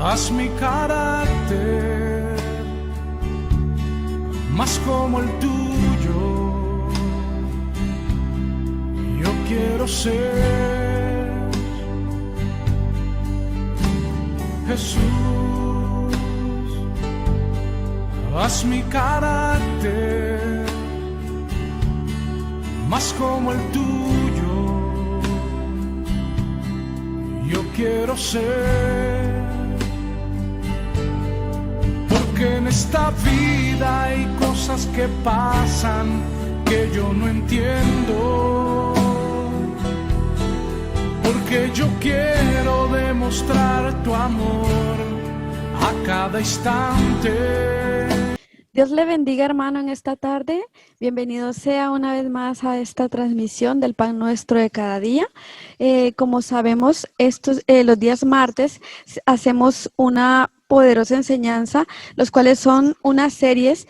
Haz mi carácter más como el tuyo. Yo quiero ser Jesús. Haz mi carácter más como el tuyo. Yo quiero ser. Porque en esta vida hay cosas que pasan que yo no entiendo. Porque yo quiero demostrar tu amor a cada instante. Dios le bendiga, hermano, en esta tarde. Bienvenido sea una vez más a esta transmisión del Pan Nuestro de cada día. Como sabemos, los días martes hacemos una poderosa enseñanza, los cuales son unas series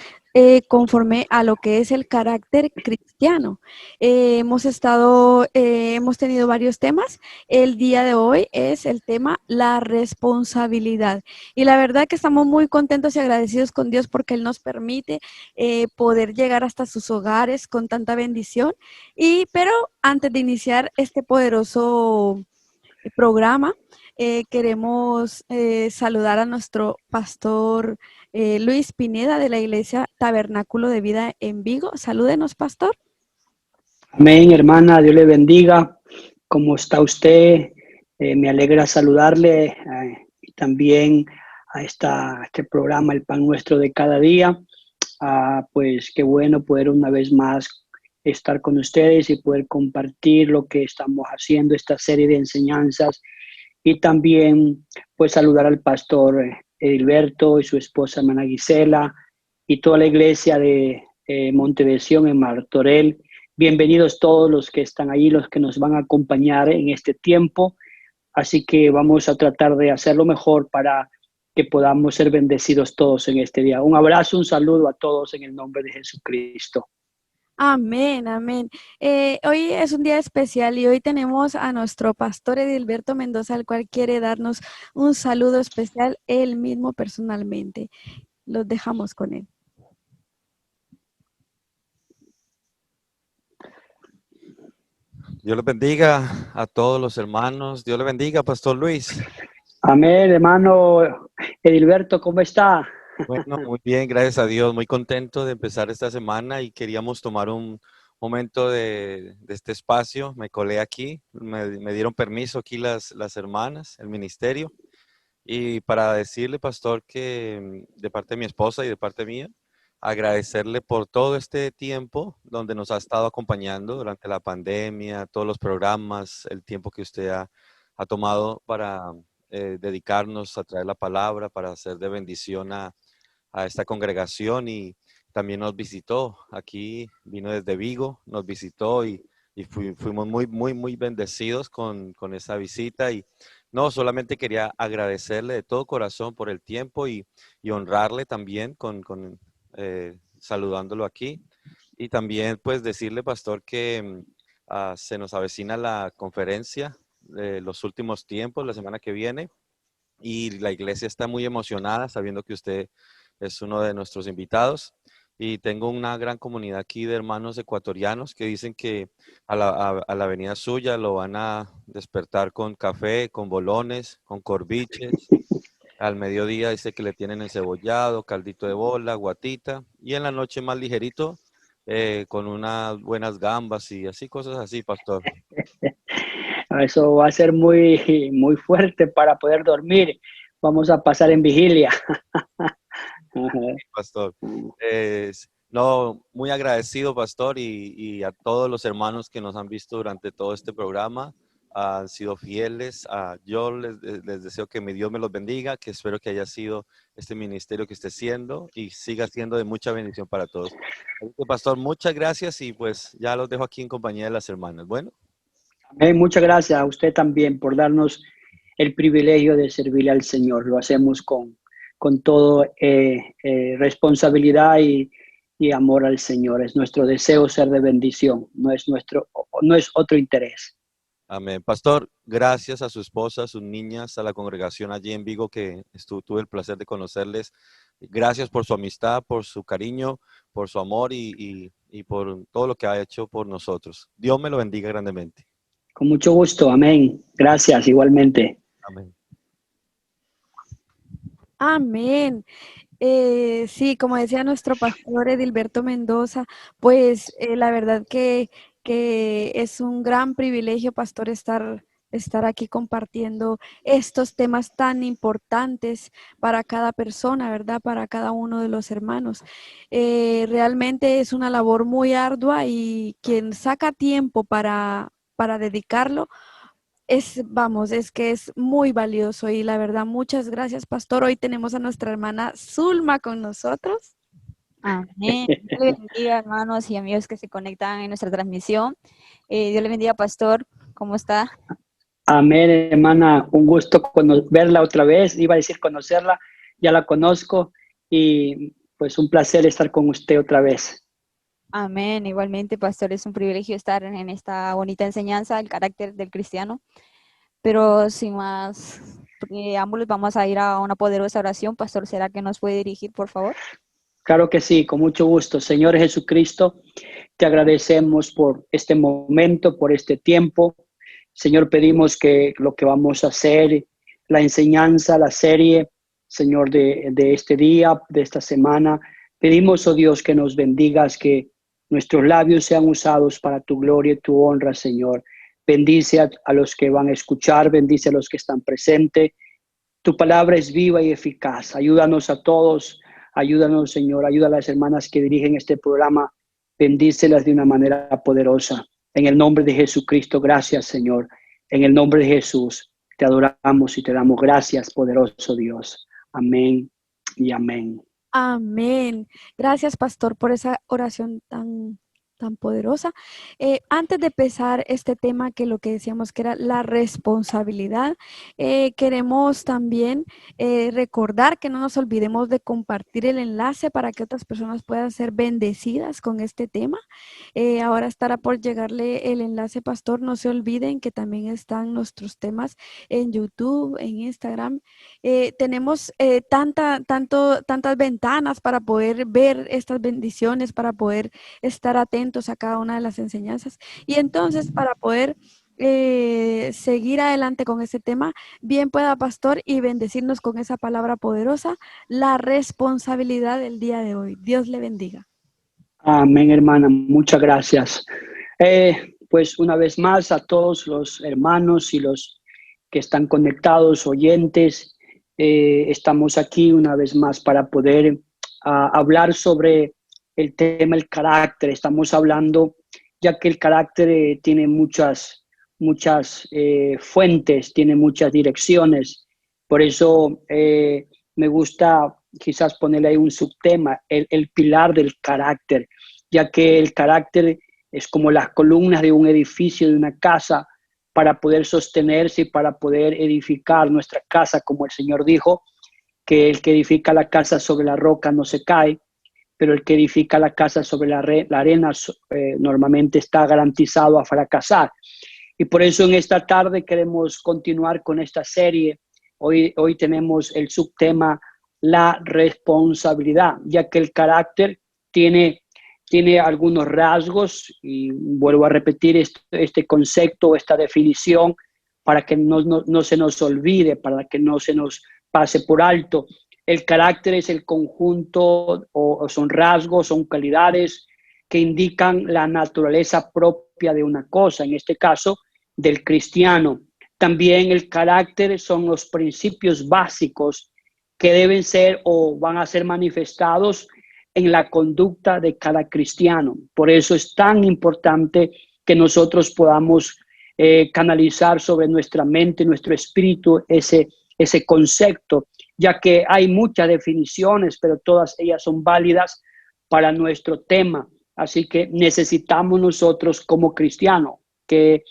conforme a lo que es el carácter cristiano. Hemos tenido varios temas. El día de hoy es el tema la responsabilidad. Y la verdad que estamos muy contentos y agradecidos con Dios porque Él nos permite poder llegar hasta sus hogares con tanta bendición. Pero antes de iniciar este poderoso programa, queremos saludar a nuestro pastor Luis Pineda de la Iglesia Tabernáculo de Vida en Vigo. Salúdenos, pastor. Amén, hermana, Dios le bendiga. ¿Cómo está usted? Me alegra saludarle y también a este programa, El Pan Nuestro de cada día. Pues qué bueno poder una vez más estar con ustedes y poder compartir lo que estamos haciendo, esta serie de enseñanzas. Y también pues saludar al pastor Edilberto y su esposa hermana Gisela y toda la iglesia de Monte de Sion en Martorell. Bienvenidos todos los que están ahí, los que nos van a acompañar en este tiempo. Así que vamos a tratar de hacerlo mejor para que podamos ser bendecidos todos en este día. Un abrazo, un saludo a todos en el nombre de Jesucristo. Amén, amén. Hoy es un día especial y hoy tenemos a nuestro pastor Edilberto Mendoza, el cual quiere darnos un saludo especial él mismo personalmente. Los dejamos con él. Dios les bendiga a todos los hermanos. Dios les bendiga, Pastor Luis. Amén, hermano Edilberto, ¿cómo está? Bueno, muy bien, gracias a Dios. Muy contento de empezar esta semana y queríamos tomar un momento de este espacio. Me colé aquí, me dieron permiso aquí las hermanas, el ministerio. Y para decirle, Pastor, que de parte de mi esposa y de parte mía, agradecerle por todo este tiempo donde nos ha estado acompañando durante la pandemia, todos los programas, el tiempo que usted ha tomado para dedicarnos a traer la palabra, para hacer de bendición a esta congregación y también nos visitó. Aquí vino desde Vigo, nos visitó y fuimos muy bendecidos con esa visita y no, solamente quería agradecerle de todo corazón por el tiempo y honrarle también saludándolo aquí. Y también pues decirle, pastor, que se nos avecina la conferencia de los últimos tiempos, la semana que viene. Y la iglesia está muy emocionada sabiendo que usted es uno de nuestros invitados. Y tengo una gran comunidad aquí de hermanos ecuatorianos que dicen que a la venida suya lo van a despertar con café, con bolones, con corviches. Al mediodía dice que le tienen encebollado, caldito de bola, guatita. Y en la noche más ligerito, con unas buenas gambas y así, cosas así, pastor. Eso va a ser muy fuerte para poder dormir. Vamos a pasar en vigilia. Pastor. No, muy agradecido, pastor, y a todos los hermanos que nos han visto durante todo este programa. Han sido fieles. Yo les deseo que mi Dios me los bendiga, que espero que haya sido este ministerio que esté siendo y siga siendo de mucha bendición para todos. Así que, pastor, muchas gracias y pues ya los dejo aquí en compañía de las hermanas. Bueno. Amén. Muchas gracias a usted también por darnos el privilegio de servirle al Señor. Lo hacemos con todo responsabilidad y amor al Señor. Es nuestro deseo ser de bendición, no es otro interés. Amén. Pastor, gracias a su esposa, a sus niñas, a la congregación allí en Vigo que tuve el placer de conocerles. Gracias por su amistad, por su cariño, por su amor y por todo lo que ha hecho por nosotros. Dios me lo bendiga grandemente. Con mucho gusto, amén. Gracias, igualmente. Amén. Amén. Sí, como decía nuestro pastor Edilberto Mendoza, pues la verdad que es un gran privilegio, pastor, estar aquí compartiendo estos temas tan importantes para cada persona, ¿verdad? Para cada uno de los hermanos. Realmente es una labor muy ardua y quien saca tiempo para dedicarlo, es que es muy valioso y la verdad, muchas gracias, pastor. Hoy tenemos a nuestra hermana Zulma con nosotros. Amén. Dios le bendiga, hermanos y amigos que se conectan en nuestra transmisión. Dios le bendiga, pastor. ¿Cómo está? Amén, hermana. Un gusto verla otra vez. Iba a decir conocerla, ya la conozco y pues un placer estar con usted otra vez. Amén. Igualmente, pastor, es un privilegio estar en esta bonita enseñanza, el carácter del cristiano. Pero sin más preámbulos, vamos a ir a una poderosa oración. Pastor, ¿será que nos puede dirigir, por favor? Claro que sí, con mucho gusto. Señor Jesucristo, te agradecemos por este momento, por este tiempo. Señor, pedimos que lo que vamos a hacer, la enseñanza, la serie, Señor, de este día, de esta semana, pedimos, oh Dios, que nos bendigas, que nuestros labios sean usados para tu gloria y tu honra, Señor. Bendice a los que van a escuchar, bendice a los que están presentes. Tu palabra es viva y eficaz. Ayúdanos a todos. Ayúdanos, Señor, ayuda a las hermanas que dirigen este programa, bendícelas de una manera poderosa. En el nombre de Jesucristo, gracias, Señor. En el nombre de Jesús, te adoramos y te damos gracias, poderoso Dios. Amén y amén. Amén. Gracias, pastor, por esa oración tan poderosa. Antes de empezar este tema, que lo que decíamos que era la responsabilidad, queremos también recordar que no nos olvidemos de compartir el enlace para que otras personas puedan ser bendecidas con este tema. Ahora estará por llegarle el enlace, pastor. No se olviden que también están nuestros temas en YouTube, en Instagram. Tenemos tantas ventanas para poder ver estas bendiciones, para poder estar atentos a cada una de las enseñanzas. Y entonces, para poder seguir adelante con este tema, bien pueda, pastor, y bendecirnos con esa palabra poderosa, la responsabilidad del día de hoy. Dios le bendiga. Amén, hermana. Muchas gracias. Pues una vez más a todos los hermanos y los que están conectados, oyentes, estamos aquí una vez más para poder hablar sobre el tema, el carácter. Estamos hablando, ya que el carácter tiene muchas fuentes, tiene muchas direcciones. Por eso me gusta quizás ponerle ahí un subtema, el pilar del carácter, ya que el carácter es como las columnas de un edificio, de una casa, para poder sostenerse y para poder edificar nuestra casa, como el Señor dijo, que el que edifica la casa sobre la roca no se cae, pero el que edifica la casa sobre la arena normalmente está garantizado a fracasar. Y por eso en esta tarde queremos continuar con esta serie. Hoy tenemos el subtema, la responsabilidad, ya que el carácter tiene algunos rasgos, y vuelvo a repetir este concepto, esta definición, para que no se nos olvide, para que no se nos pase por alto. El carácter es el conjunto o son rasgos, son cualidades que indican la naturaleza propia de una cosa, en este caso del cristiano. También el carácter son los principios básicos que deben ser o van a ser manifestados en la conducta de cada cristiano. Por eso es tan importante que nosotros podamos canalizar sobre nuestra mente, nuestro espíritu, ese concepto, ya que hay muchas definiciones, pero todas ellas son válidas para nuestro tema. Así que necesitamos nosotros como cristianos que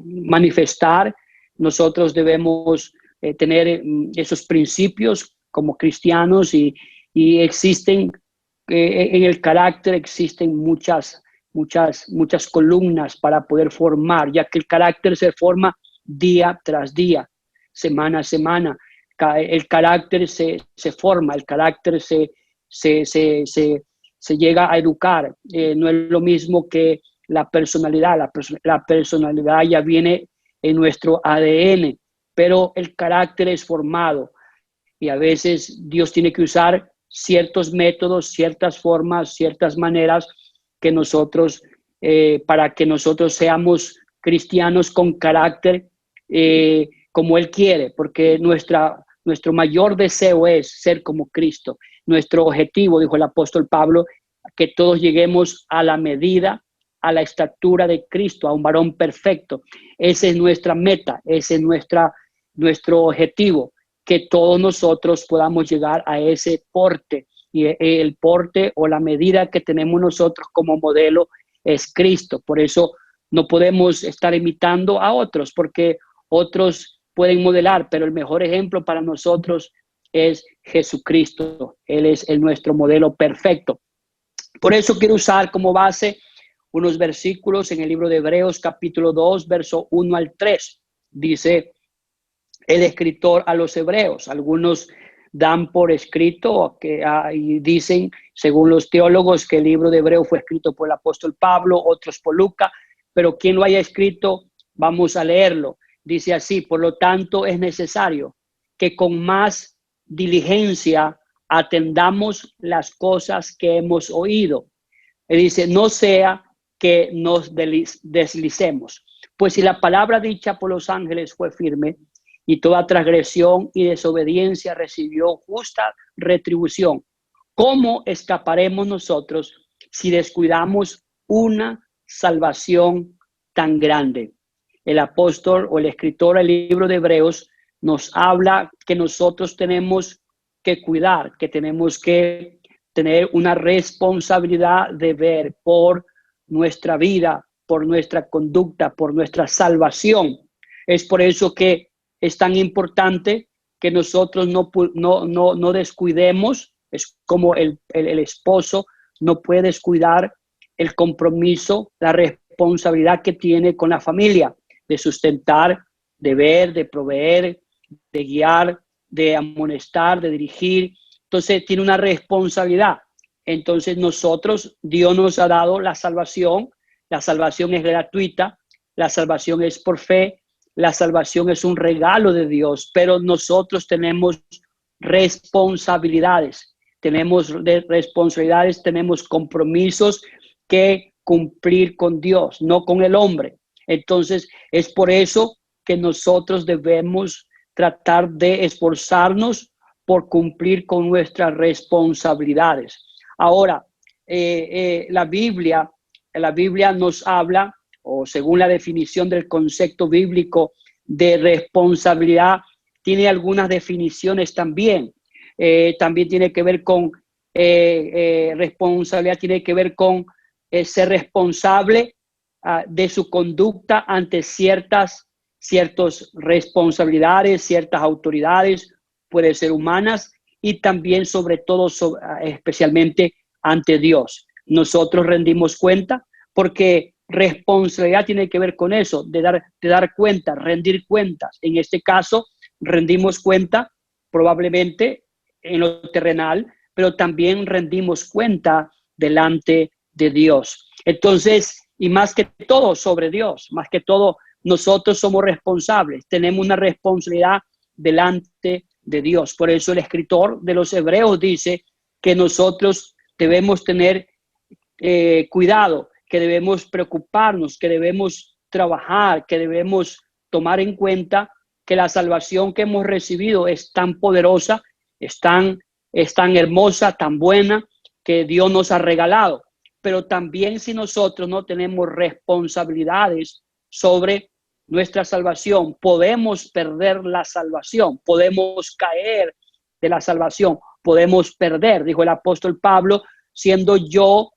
manifestar, nosotros debemos tener esos principios como cristianos y existen, en el carácter existen muchas muchas columnas para poder formar, ya que el carácter se forma día tras día, semana a semana. El carácter se forma, el carácter se llega a educar. No es lo mismo que la personalidad. La personalidad ya viene en nuestro ADN, pero el carácter es formado y a veces Dios tiene que usar ciertos métodos, ciertas formas, ciertas maneras que nosotros, para que nosotros seamos cristianos con carácter como Él quiere, porque nuestro mayor deseo es ser como Cristo. Nuestro objetivo, dijo el apóstol Pablo, que todos lleguemos a la medida, a la estatura de Cristo, a un varón perfecto. Esa es nuestra meta, ese es nuestro objetivo, que todos nosotros podamos llegar a ese porte. Y el porte o la medida que tenemos nosotros como modelo es Cristo. Por eso no podemos estar imitando a otros, porque otros pueden modelar, pero el mejor ejemplo para nosotros es Jesucristo. Él es nuestro modelo perfecto. Por eso quiero usar como base unos versículos en el libro de Hebreos, capítulo 2, verso 1 al 3. Dice el escritor a los hebreos. Algunos dan por escrito y dicen, según los teólogos, que el libro de Hebreos fue escrito por el apóstol Pablo, otros por Lucas, pero quien lo haya escrito, vamos a leerlo. Dice así: por lo tanto es necesario que con más diligencia atendamos las cosas que hemos oído. Él dice, no sea que nos deslicemos. Pues si la palabra dicha por los ángeles fue firme, y toda transgresión y desobediencia recibió justa retribución, ¿cómo escaparemos nosotros si descuidamos una salvación tan grande? El apóstol o el escritor del libro de Hebreos nos habla que nosotros tenemos que cuidar, que tenemos que tener una responsabilidad de ver por nuestra vida, por nuestra conducta, por nuestra salvación. Es por eso que es tan importante que nosotros no descuidemos. Es como el esposo no puede descuidar el compromiso, la responsabilidad que tiene con la familia, de sustentar, de ver, de proveer, de guiar, de amonestar, de dirigir. Entonces tiene una responsabilidad. Entonces Dios nos ha dado la salvación. La salvación es gratuita, la salvación es por fe, la salvación es un regalo de Dios, pero nosotros tenemos responsabilidades, tenemos compromisos que cumplir con Dios, no con el hombre. Entonces es por eso que nosotros debemos tratar de esforzarnos por cumplir con nuestras responsabilidades. Ahora, la Biblia nos habla, o según la definición del concepto bíblico de responsabilidad, tiene algunas definiciones también. También tiene que ver con responsabilidad, tiene que ver con ser responsable de su conducta ante ciertas responsabilidades, ciertas autoridades, pueden ser humanas, y también sobre todo, especialmente ante Dios. Nosotros rendimos cuenta, porque responsabilidad tiene que ver con eso, de dar cuenta, rendir cuentas. En este caso, rendimos cuenta probablemente en lo terrenal, pero también rendimos cuenta delante de Dios. Entonces, y más que todo sobre Dios, más que todo, nosotros somos responsables, tenemos una responsabilidad delante de Dios. Por eso el escritor de los Hebreos dice que nosotros debemos tener cuidado, que debemos preocuparnos, que debemos trabajar, que debemos tomar en cuenta que la salvación que hemos recibido es tan poderosa, es tan hermosa, tan buena, que Dios nos ha regalado. Pero también si nosotros no tenemos responsabilidades sobre nuestra salvación, podemos perder la salvación, podemos caer de la salvación, podemos perder. Dijo el apóstol Pablo, siendo yo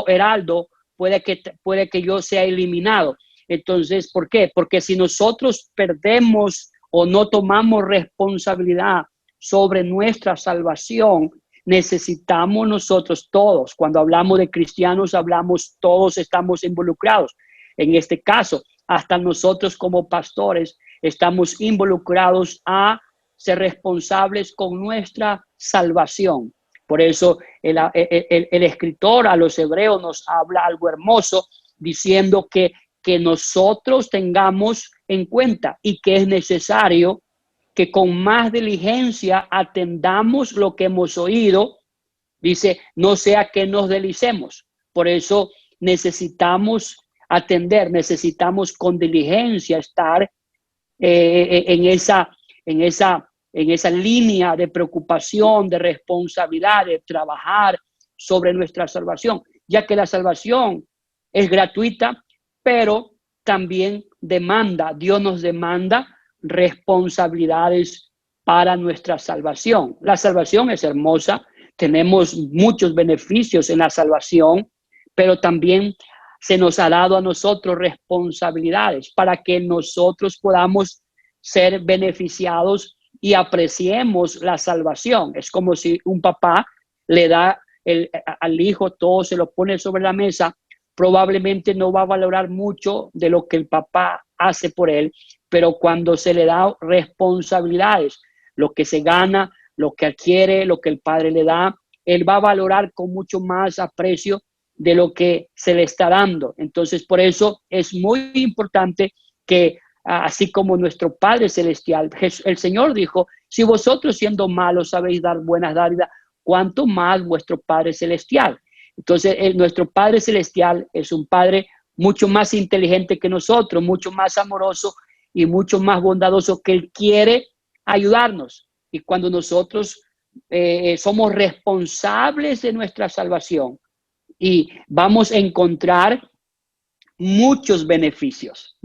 heraldo, puede que yo sea eliminado. Entonces, ¿por qué? Porque si nosotros perdemos o no tomamos responsabilidad sobre nuestra salvación, necesitamos nosotros todos. Cuando hablamos de cristianos, hablamos todos, estamos involucrados. En este caso, hasta nosotros como pastores estamos involucrados a ser responsables con nuestra salvación. Por eso el escritor a los hebreos nos habla algo hermoso, diciendo que nosotros tengamos en cuenta y que es necesario que con más diligencia atendamos lo que hemos oído. Dice, no sea que nos deslicemos. Por eso necesitamos atender, necesitamos con diligencia estar en esa línea de preocupación, de responsabilidad, de trabajar sobre nuestra salvación, ya que la salvación es gratuita, pero también Dios nos demanda responsabilidades para nuestra salvación. La salvación es hermosa, tenemos muchos beneficios en la salvación, pero también se nos ha dado a nosotros responsabilidades para que nosotros podamos ser beneficiados y apreciemos la salvación. Es como si un papá le da al hijo, todo se lo pone sobre la mesa, probablemente no va a valorar mucho de lo que el papá hace por él, pero cuando se le da responsabilidades, lo que se gana, lo que adquiere, lo que el padre le da, él va a valorar con mucho más aprecio de lo que se le está dando. Entonces, por eso es muy importante que, así como nuestro Padre Celestial, el Señor dijo, si vosotros siendo malos sabéis dar buenas dádivas, ¿cuánto más vuestro Padre Celestial? Entonces, nuestro Padre Celestial es un Padre mucho más inteligente que nosotros, mucho más amoroso y mucho más bondadoso, que Él quiere ayudarnos. Y cuando nosotros somos responsables de nuestra salvación, y vamos a encontrar muchos beneficios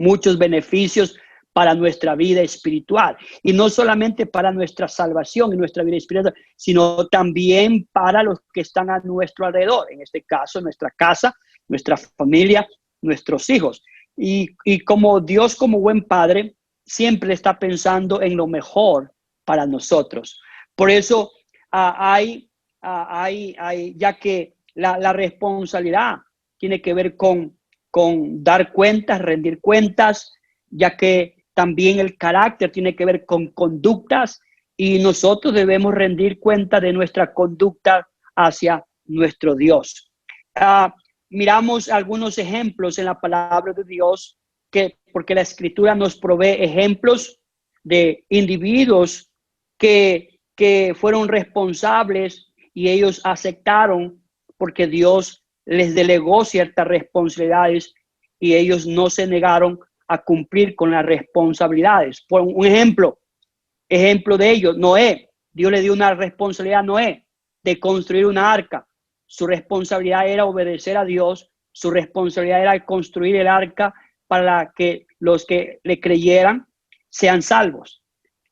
para nuestra vida espiritual. Y no solamente para nuestra salvación y nuestra vida espiritual, sino también para los que están a nuestro alrededor. En este caso, nuestra casa, nuestra familia, nuestros hijos. Y como Dios, como buen padre, siempre está pensando en lo mejor para nosotros. Por eso ya que la responsabilidad tiene que ver con dar cuentas, rendir cuentas, ya que también el carácter tiene que ver con conductas y nosotros debemos rendir cuenta de nuestra conducta hacia nuestro Dios. Miramos algunos ejemplos en la palabra de Dios, porque la Escritura nos provee ejemplos de individuos que fueron responsables y ellos aceptaron porque Dios les delegó ciertas responsabilidades y ellos no se negaron a cumplir con las responsabilidades. Por un ejemplo de ello, Noé. Dios le dio una responsabilidad a Noé de construir una arca. Su responsabilidad era obedecer a Dios. Su responsabilidad era construir el arca para que los que le creyeran sean salvos.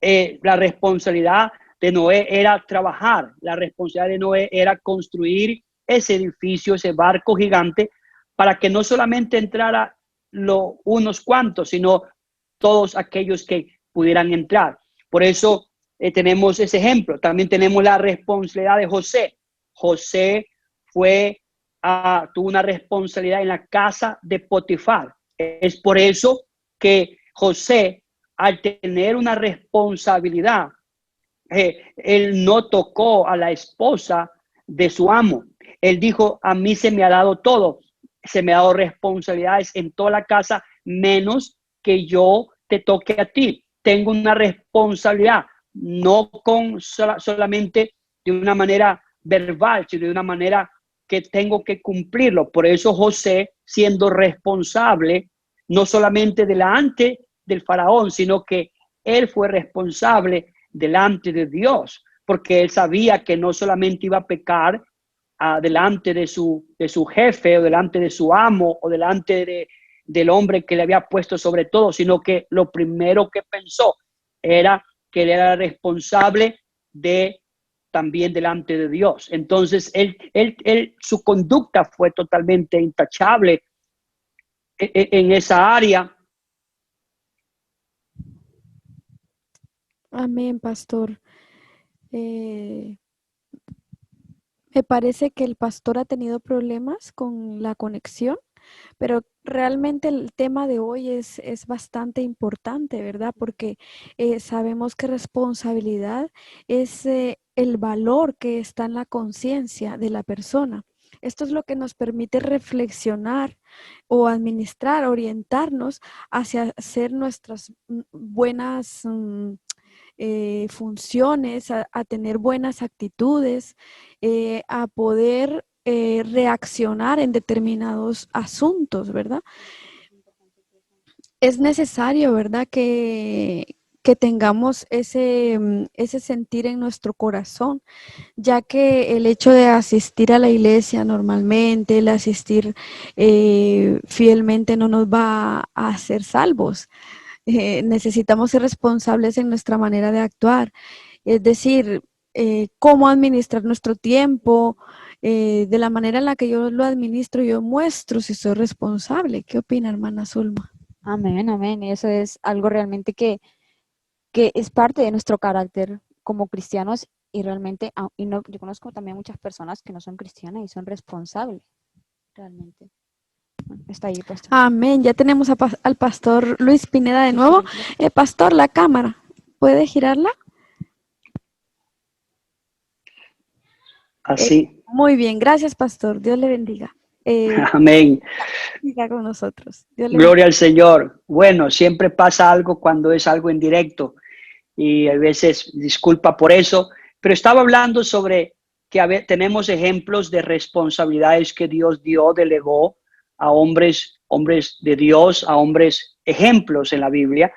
La responsabilidad de Noé era trabajar. La responsabilidad de Noé era construir ese edificio, ese barco gigante, para que no solamente entrara unos cuantos, sino todos aquellos que pudieran entrar. Por eso tenemos ese ejemplo. También tenemos la responsabilidad de José. José tuvo una responsabilidad en la casa de Potifar. Es por eso que José, al tener una responsabilidad, él no tocó a la esposa de su amo. Él dijo, a mí se me ha dado todo, se me ha dado responsabilidades en toda la casa, menos que yo te toque a ti. Tengo una responsabilidad, no solamente de una manera verbal, sino de una manera que tengo que cumplirlo. Por eso José, siendo responsable, no solamente delante del faraón, sino que él fue responsable delante de Dios, porque él sabía que no solamente iba a pecar delante de su jefe o delante de su amo o delante del hombre que le había puesto sobre todo, sino que lo primero que pensó era que él era responsable también delante de Dios. Entonces, su conducta fue totalmente intachable en esa área. Amén, pastor. Me parece que el pastor ha tenido problemas con la conexión, pero realmente el tema de hoy es bastante importante, ¿verdad? Porque sabemos que responsabilidad es el valor que está en la conciencia de la persona. Esto es lo que nos permite reflexionar o administrar, orientarnos hacia hacer nuestras buenas funciones, a tener buenas actitudes, a poder reaccionar en determinados asuntos, ¿verdad? Es necesario, ¿verdad? Que tengamos ese sentir en nuestro corazón, ya que el hecho de asistir a la iglesia normalmente, el asistir fielmente no nos va a hacer salvos. Necesitamos ser responsables en nuestra manera de actuar, es decir, cómo administrar nuestro tiempo, de la manera en la que yo lo administro, yo muestro si soy responsable. ¿Qué opina, hermana Zulma? Amén, amén. Eso es algo realmente que es parte de nuestro carácter como cristianos y realmente, y no, yo conozco también muchas personas que no son cristianas y son responsables, realmente. Bueno, está ahí, pastor. Amén. Ya tenemos al pastor Luis Pineda de nuevo. Pastor, la cámara, ¿puede girarla? Así. Muy bien, gracias, pastor. Dios le bendiga. Amén. Siga con nosotros. Dios le Gloria al Señor. Bueno, siempre pasa algo cuando es algo en directo y a veces disculpa por eso, pero estaba hablando sobre que tenemos ejemplos de responsabilidades que Dios delegó a hombres de Dios, a hombres ejemplos en la Biblia.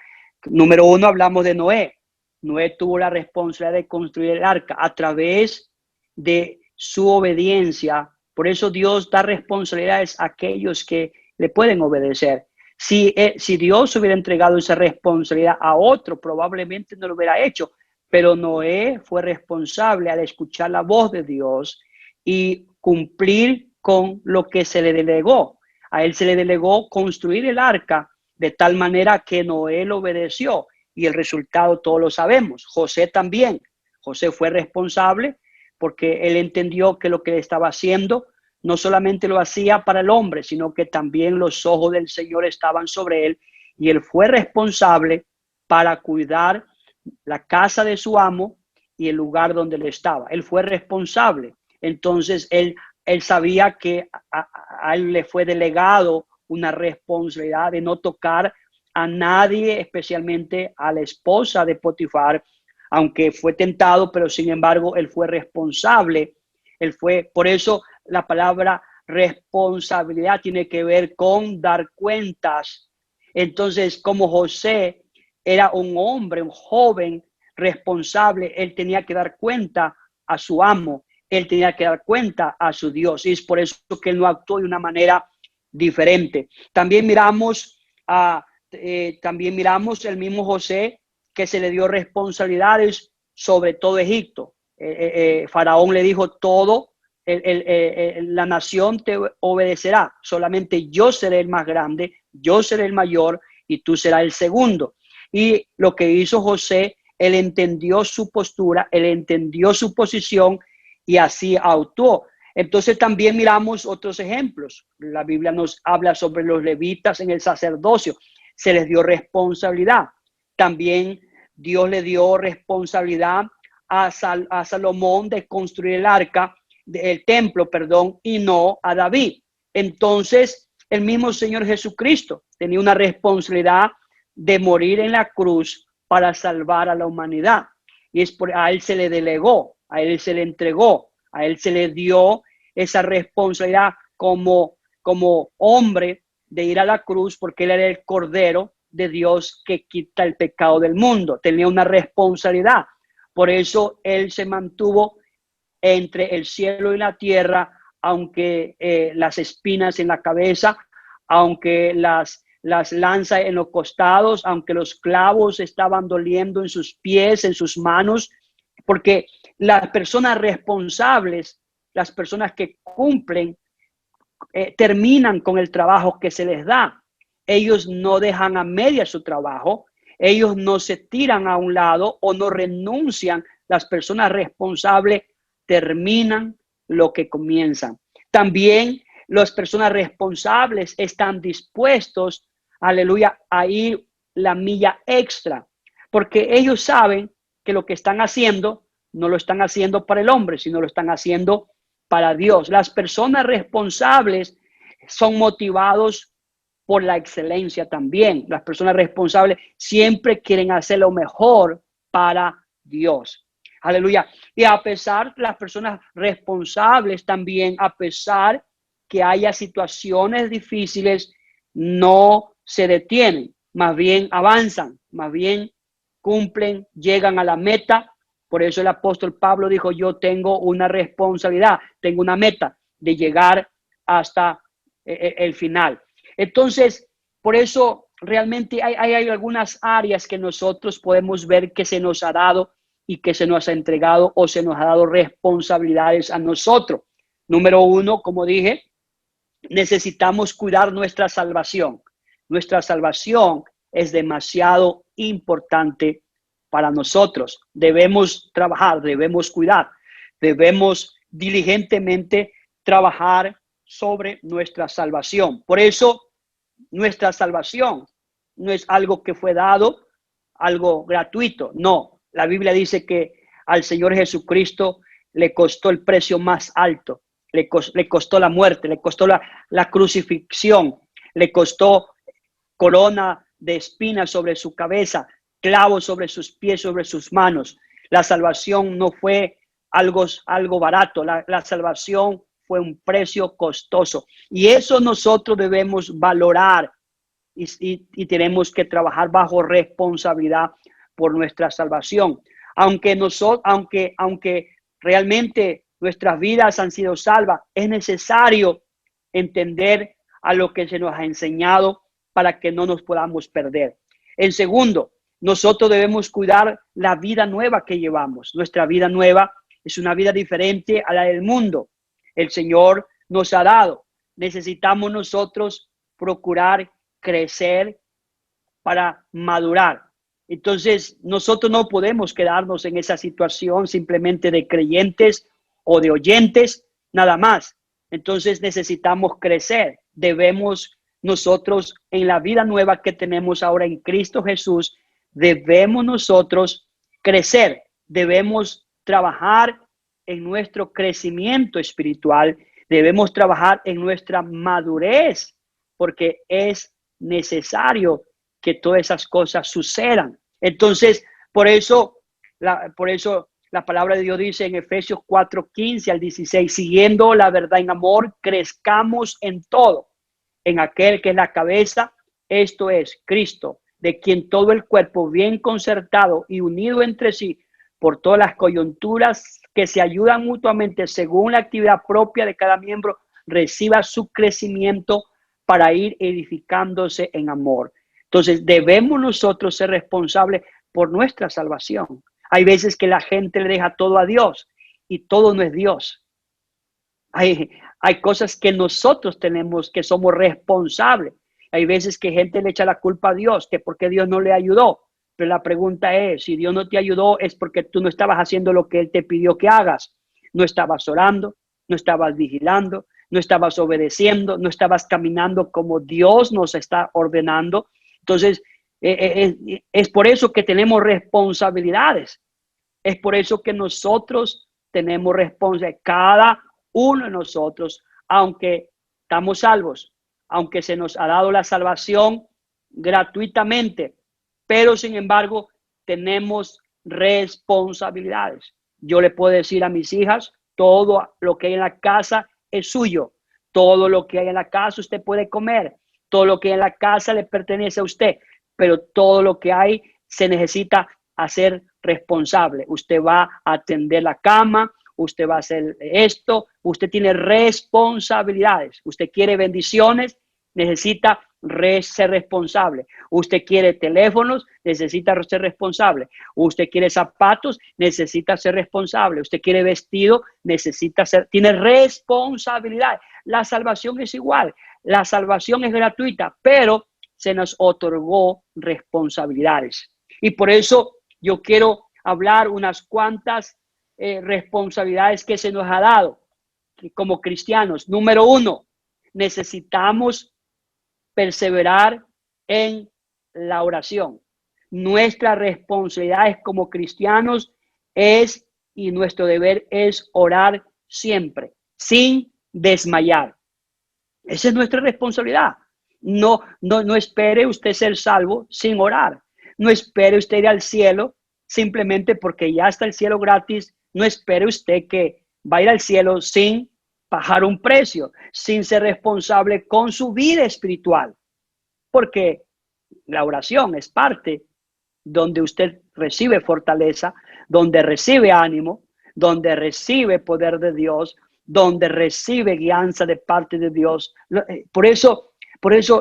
Número 1, hablamos de Noé. Noé tuvo la responsabilidad de construir el arca a través de su obediencia. Por eso Dios da responsabilidades a aquellos que le pueden obedecer. Si Dios hubiera entregado esa responsabilidad a otro, probablemente no lo hubiera hecho. Pero Noé fue responsable al escuchar la voz de Dios y cumplir con lo que se le delegó. A él se le delegó construir el arca de tal manera que Noé lo obedeció y el resultado todos lo sabemos. José también. José fue responsable porque él entendió que lo que estaba haciendo no solamente lo hacía para el hombre, sino que también los ojos del Señor estaban sobre él y él fue responsable para cuidar la casa de su amo y el lugar donde él estaba. Él fue responsable. Entonces él sabía que a él le fue delegado una responsabilidad de no tocar a nadie, especialmente a la esposa de Potifar, aunque fue tentado, pero sin embargo él fue responsable. Por eso la palabra responsabilidad tiene que ver con dar cuentas. Entonces, como José era un hombre, un joven responsable, él tenía que dar cuenta a su amo, él tenía que dar cuenta a su Dios, y es por eso que él no actuó de una manera diferente. También miramos el mismo José, que se le dio responsabilidades sobre todo Egipto. Faraón le dijo: todo la nación te obedecerá, solamente yo seré el más grande, yo seré el mayor y tú serás el segundo. Y lo que hizo José, él entendió su postura, él entendió su posición y así actuó. Entonces también miramos otros ejemplos. La Biblia nos habla sobre los levitas en el sacerdocio. Se les dio responsabilidad. También Dios le dio responsabilidad a Salomón de construir el arca, el templo, y no a David. Entonces, el mismo Señor Jesucristo tenía una responsabilidad de morir en la cruz para salvar a la humanidad. Y a él se le delegó, a él se le entregó, a él se le dio esa responsabilidad como hombre de ir a la cruz, porque él era el Cordero de Dios que quita el pecado del mundo. Tenía una responsabilidad. Por eso él se mantuvo entre el cielo y la tierra, aunque las espinas en la cabeza, aunque las lanzas en los costados, aunque los clavos estaban doliendo en sus pies, en sus manos, porque las personas responsables, las personas que cumplen, terminan con el trabajo que se les da. Ellos no dejan a media su trabajo, ellos no se tiran a un lado o no renuncian. Las personas responsables terminan lo que comienzan. También las personas responsables están dispuestos, aleluya, a ir la milla extra, porque ellos saben que lo que están haciendo no lo están haciendo para el hombre, sino lo están haciendo para Dios. Las personas responsables son motivados por la excelencia también. Las personas responsables siempre quieren hacer lo mejor para Dios. Aleluya. Y a pesar, las personas responsables también, a pesar que haya situaciones difíciles, no se detienen, más bien avanzan, más bien cumplen, llegan a la meta. Por eso el apóstol Pablo dijo, yo tengo una responsabilidad, tengo una meta de llegar hasta el final. Entonces, por eso realmente hay algunas áreas que nosotros podemos ver que se nos ha dado y que se nos ha entregado o se nos ha dado responsabilidades a nosotros. Número uno, como dije, necesitamos cuidar nuestra salvación. Nuestra salvación es demasiado importante para nosotros. Debemos trabajar, debemos cuidar, debemos diligentemente trabajar sobre nuestra salvación. Por eso, nuestra salvación no es algo que fue dado, algo gratuito. No, la Biblia dice que al Señor Jesucristo le costó el precio más alto. Le costó la muerte, le costó la crucifixión, le costó corona de espinas sobre su cabeza, clavos sobre sus pies, sobre sus manos. La salvación no fue algo barato, la salvación fue un precio costoso. Y eso nosotros debemos valorar y tenemos que trabajar bajo responsabilidad por nuestra salvación. Aunque realmente nuestras vidas han sido salvas, es necesario entender a lo que se nos ha enseñado para que no nos podamos perder. En segundo, nosotros debemos cuidar la vida nueva que llevamos. Nuestra vida nueva es una vida diferente a la del mundo. El Señor nos ha dado. Necesitamos nosotros procurar crecer para madurar. Entonces, nosotros no podemos quedarnos en esa situación simplemente de creyentes o de oyentes, nada más. Entonces, necesitamos crecer. Debemos nosotros, en la vida nueva que tenemos ahora en Cristo Jesús, debemos nosotros crecer. Debemos trabajar en nuestro crecimiento espiritual. Debemos trabajar en nuestra madurez, porque es necesario que todas esas cosas sucedan. Entonces, por eso la palabra de Dios dice en Efesios 4:15 al 16, siguiendo la verdad en amor, crezcamos en todo, en aquel que es la cabeza, esto es Cristo, de quien todo el cuerpo bien concertado y unido entre sí por todas las coyunturas que se ayudan mutuamente según la actividad propia de cada miembro, reciba su crecimiento para ir edificándose en amor. Entonces, debemos nosotros ser responsables por nuestra salvación. Hay veces que la gente le deja todo a Dios y todo no es Dios. Hay cosas que nosotros tenemos, que somos responsables. Hay veces que gente le echa la culpa a Dios, que porque Dios no le ayudó. Pero la pregunta es, si Dios no te ayudó, es porque tú no estabas haciendo lo que Él te pidió que hagas. No estabas orando, no estabas vigilando, no estabas obedeciendo, no estabas caminando como Dios nos está ordenando. Entonces, es por eso que tenemos responsabilidades. Es por eso que nosotros tenemos responsabilidad. Cada uno de nosotros, aunque estamos salvos, aunque se nos ha dado la salvación gratuitamente, pero sin embargo tenemos responsabilidades. Yo le puedo decir a mis hijas, todo lo que hay en la casa es suyo. Todo lo que hay en la casa usted puede comer. Todo lo que hay en la casa le pertenece a usted. Pero todo lo que hay se necesita hacer responsable. Usted va a atender la cama, usted va a hacer esto, usted tiene responsabilidades. Usted quiere bendiciones, necesita ser responsable. Usted quiere teléfonos, necesita ser responsable. Usted quiere zapatos, necesita ser responsable. Usted quiere vestido, tiene responsabilidad. La salvación es igual. La salvación es gratuita, pero se nos otorgó responsabilidades. Y por eso yo quiero hablar unas cuantas responsabilidades que se nos ha dado. que como cristianos, número uno, necesitamos perseverar en la oración. Nuestra responsabilidad como cristianos es, y nuestro deber es orar siempre, sin desmayar. Esa es nuestra responsabilidad. No espere usted ser salvo sin orar. No espere usted ir al cielo simplemente porque ya está el cielo gratis. No espere usted que va a ir al cielo sin pagar un precio, sin ser responsable con su vida espiritual. Porque la oración es parte donde usted recibe fortaleza, donde recibe ánimo, donde recibe poder de Dios, donde recibe guianza de parte de Dios. Por eso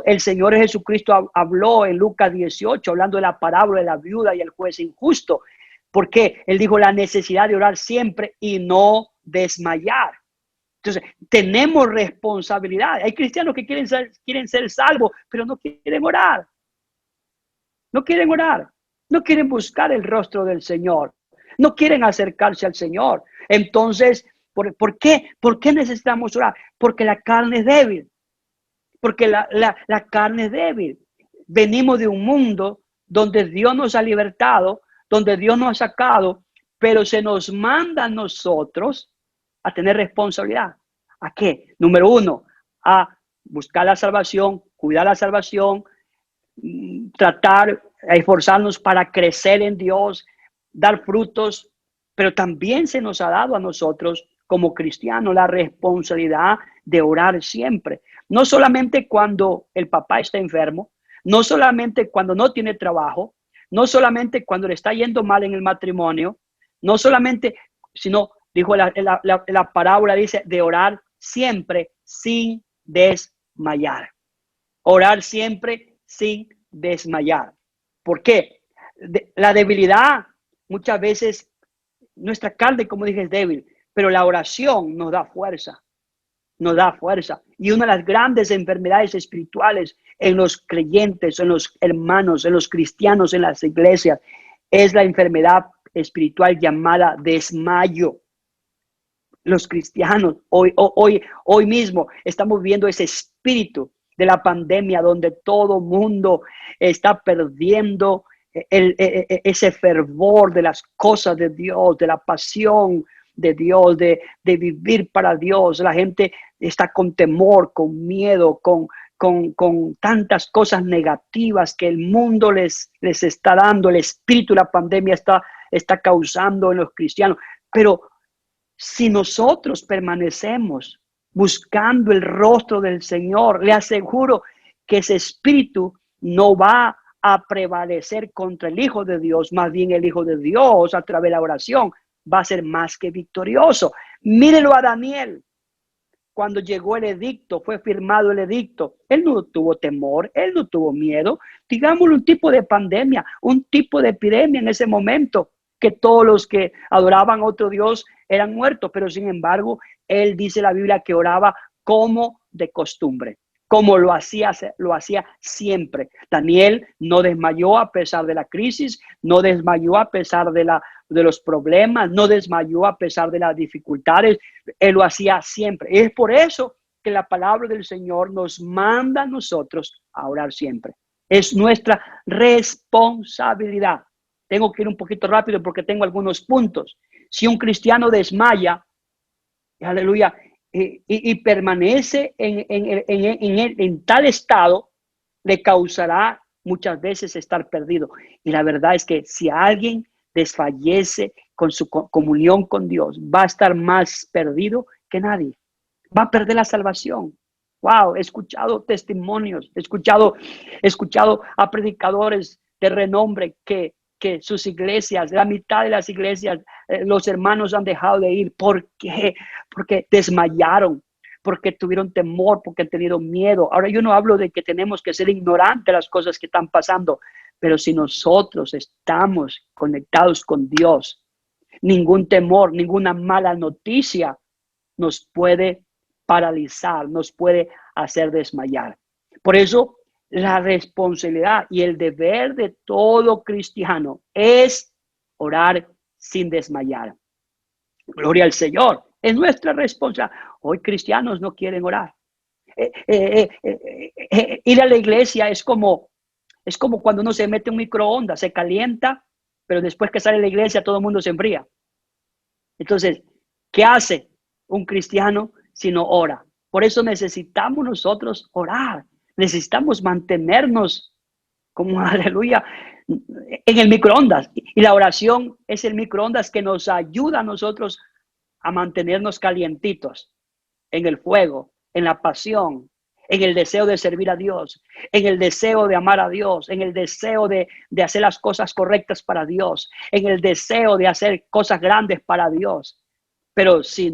el Señor Jesucristo habló en Lucas 18, hablando de la parábola de la viuda y el juez injusto, porque Él dijo la necesidad de orar siempre y no desmayar. Entonces, tenemos responsabilidad. Hay cristianos que quieren ser salvos, pero no quieren orar. No quieren orar. No quieren buscar el rostro del Señor. No quieren acercarse al Señor. Entonces, ¿por qué? ¿Por qué necesitamos orar? Porque la carne es débil. Porque la carne es débil. Venimos de un mundo donde Dios nos ha libertado, donde Dios nos ha sacado, pero se nos manda a nosotros a tener responsabilidad. ¿A qué? Número uno, a buscar la salvación, cuidar la salvación, tratar, esforzarnos para crecer en Dios, dar frutos, pero también se nos ha dado a nosotros como cristianos la responsabilidad de orar siempre. No solamente cuando el papá está enfermo, no solamente cuando no tiene trabajo, no solamente cuando le está yendo mal en el matrimonio, no solamente, sino, dijo la parábola, dice, de orar siempre sin desmayar. Orar siempre sin desmayar. ¿Por qué? La debilidad, muchas veces, nuestra carne, como dije, es débil, pero la oración nos da fuerza. Nos da fuerza. Y una de las grandes enfermedades espirituales en los creyentes, en los hermanos, en los cristianos, en las iglesias, es la enfermedad espiritual llamada desmayo. Los cristianos hoy mismo estamos viendo ese espíritu de la pandemia donde todo mundo está perdiendo ese fervor de las cosas de Dios, de la pasión de Dios, de vivir para Dios. La gente está con temor, con miedo, con tantas cosas negativas que el mundo les está dando. El espíritu de la pandemia está causando en los cristianos. Pero si nosotros permanecemos buscando el rostro del Señor, le aseguro que ese espíritu no va a prevalecer contra el Hijo de Dios. Más bien el Hijo de Dios, a través de la oración, va a ser más que victorioso. Mírenlo a Daniel. Cuando llegó el edicto, fue firmado el edicto, él no tuvo temor, él no tuvo miedo. Digámoslo, un tipo de pandemia, un tipo de epidemia en ese momento, que todos los que adoraban a otro Dios eran muertos, pero sin embargo, él dice la Biblia que oraba como de costumbre, como lo hacía siempre. Daniel no desmayó a pesar de la crisis, no desmayó a pesar de los problemas, no desmayó a pesar de las dificultades, él lo hacía siempre. Es por eso que la palabra del Señor nos manda a nosotros a orar siempre. Es nuestra responsabilidad. Tengo que ir un poquito rápido porque tengo algunos puntos. Si un cristiano desmaya, aleluya, y permanece en tal estado, le causará muchas veces estar perdido. Y la verdad es que si alguien desfallece con su comunión con Dios, va a estar más perdido que nadie. Va a perder la salvación. Wow, he escuchado testimonios, he escuchado a predicadores de renombre que sus iglesias, la mitad de las iglesias, los hermanos han dejado de ir. ¿Por qué? Porque desmayaron, porque tuvieron temor, porque han tenido miedo. Ahora yo no hablo de que tenemos que ser ignorantes de las cosas que están pasando, pero si nosotros estamos conectados con Dios, ningún temor, ninguna mala noticia nos puede paralizar, nos puede hacer desmayar. Por eso, la responsabilidad y el deber de todo cristiano es orar sin desmayar. Gloria al Señor. Es nuestra responsabilidad. Hoy cristianos no quieren orar. Ir a la iglesia es como cuando uno se mete en un microondas, se calienta, pero después que sale de la iglesia todo el mundo se enfría. Entonces, ¿qué hace un cristiano si no ora? Por eso necesitamos nosotros orar. Necesitamos mantenernos como, aleluya, en el microondas. Y la oración es el microondas que nos ayuda a nosotros a mantenernos calientitos en el fuego, en la pasión, en el deseo de servir a Dios, en el deseo de amar a Dios, en el deseo de hacer las cosas correctas para Dios, en el deseo de hacer cosas grandes para Dios. Pero si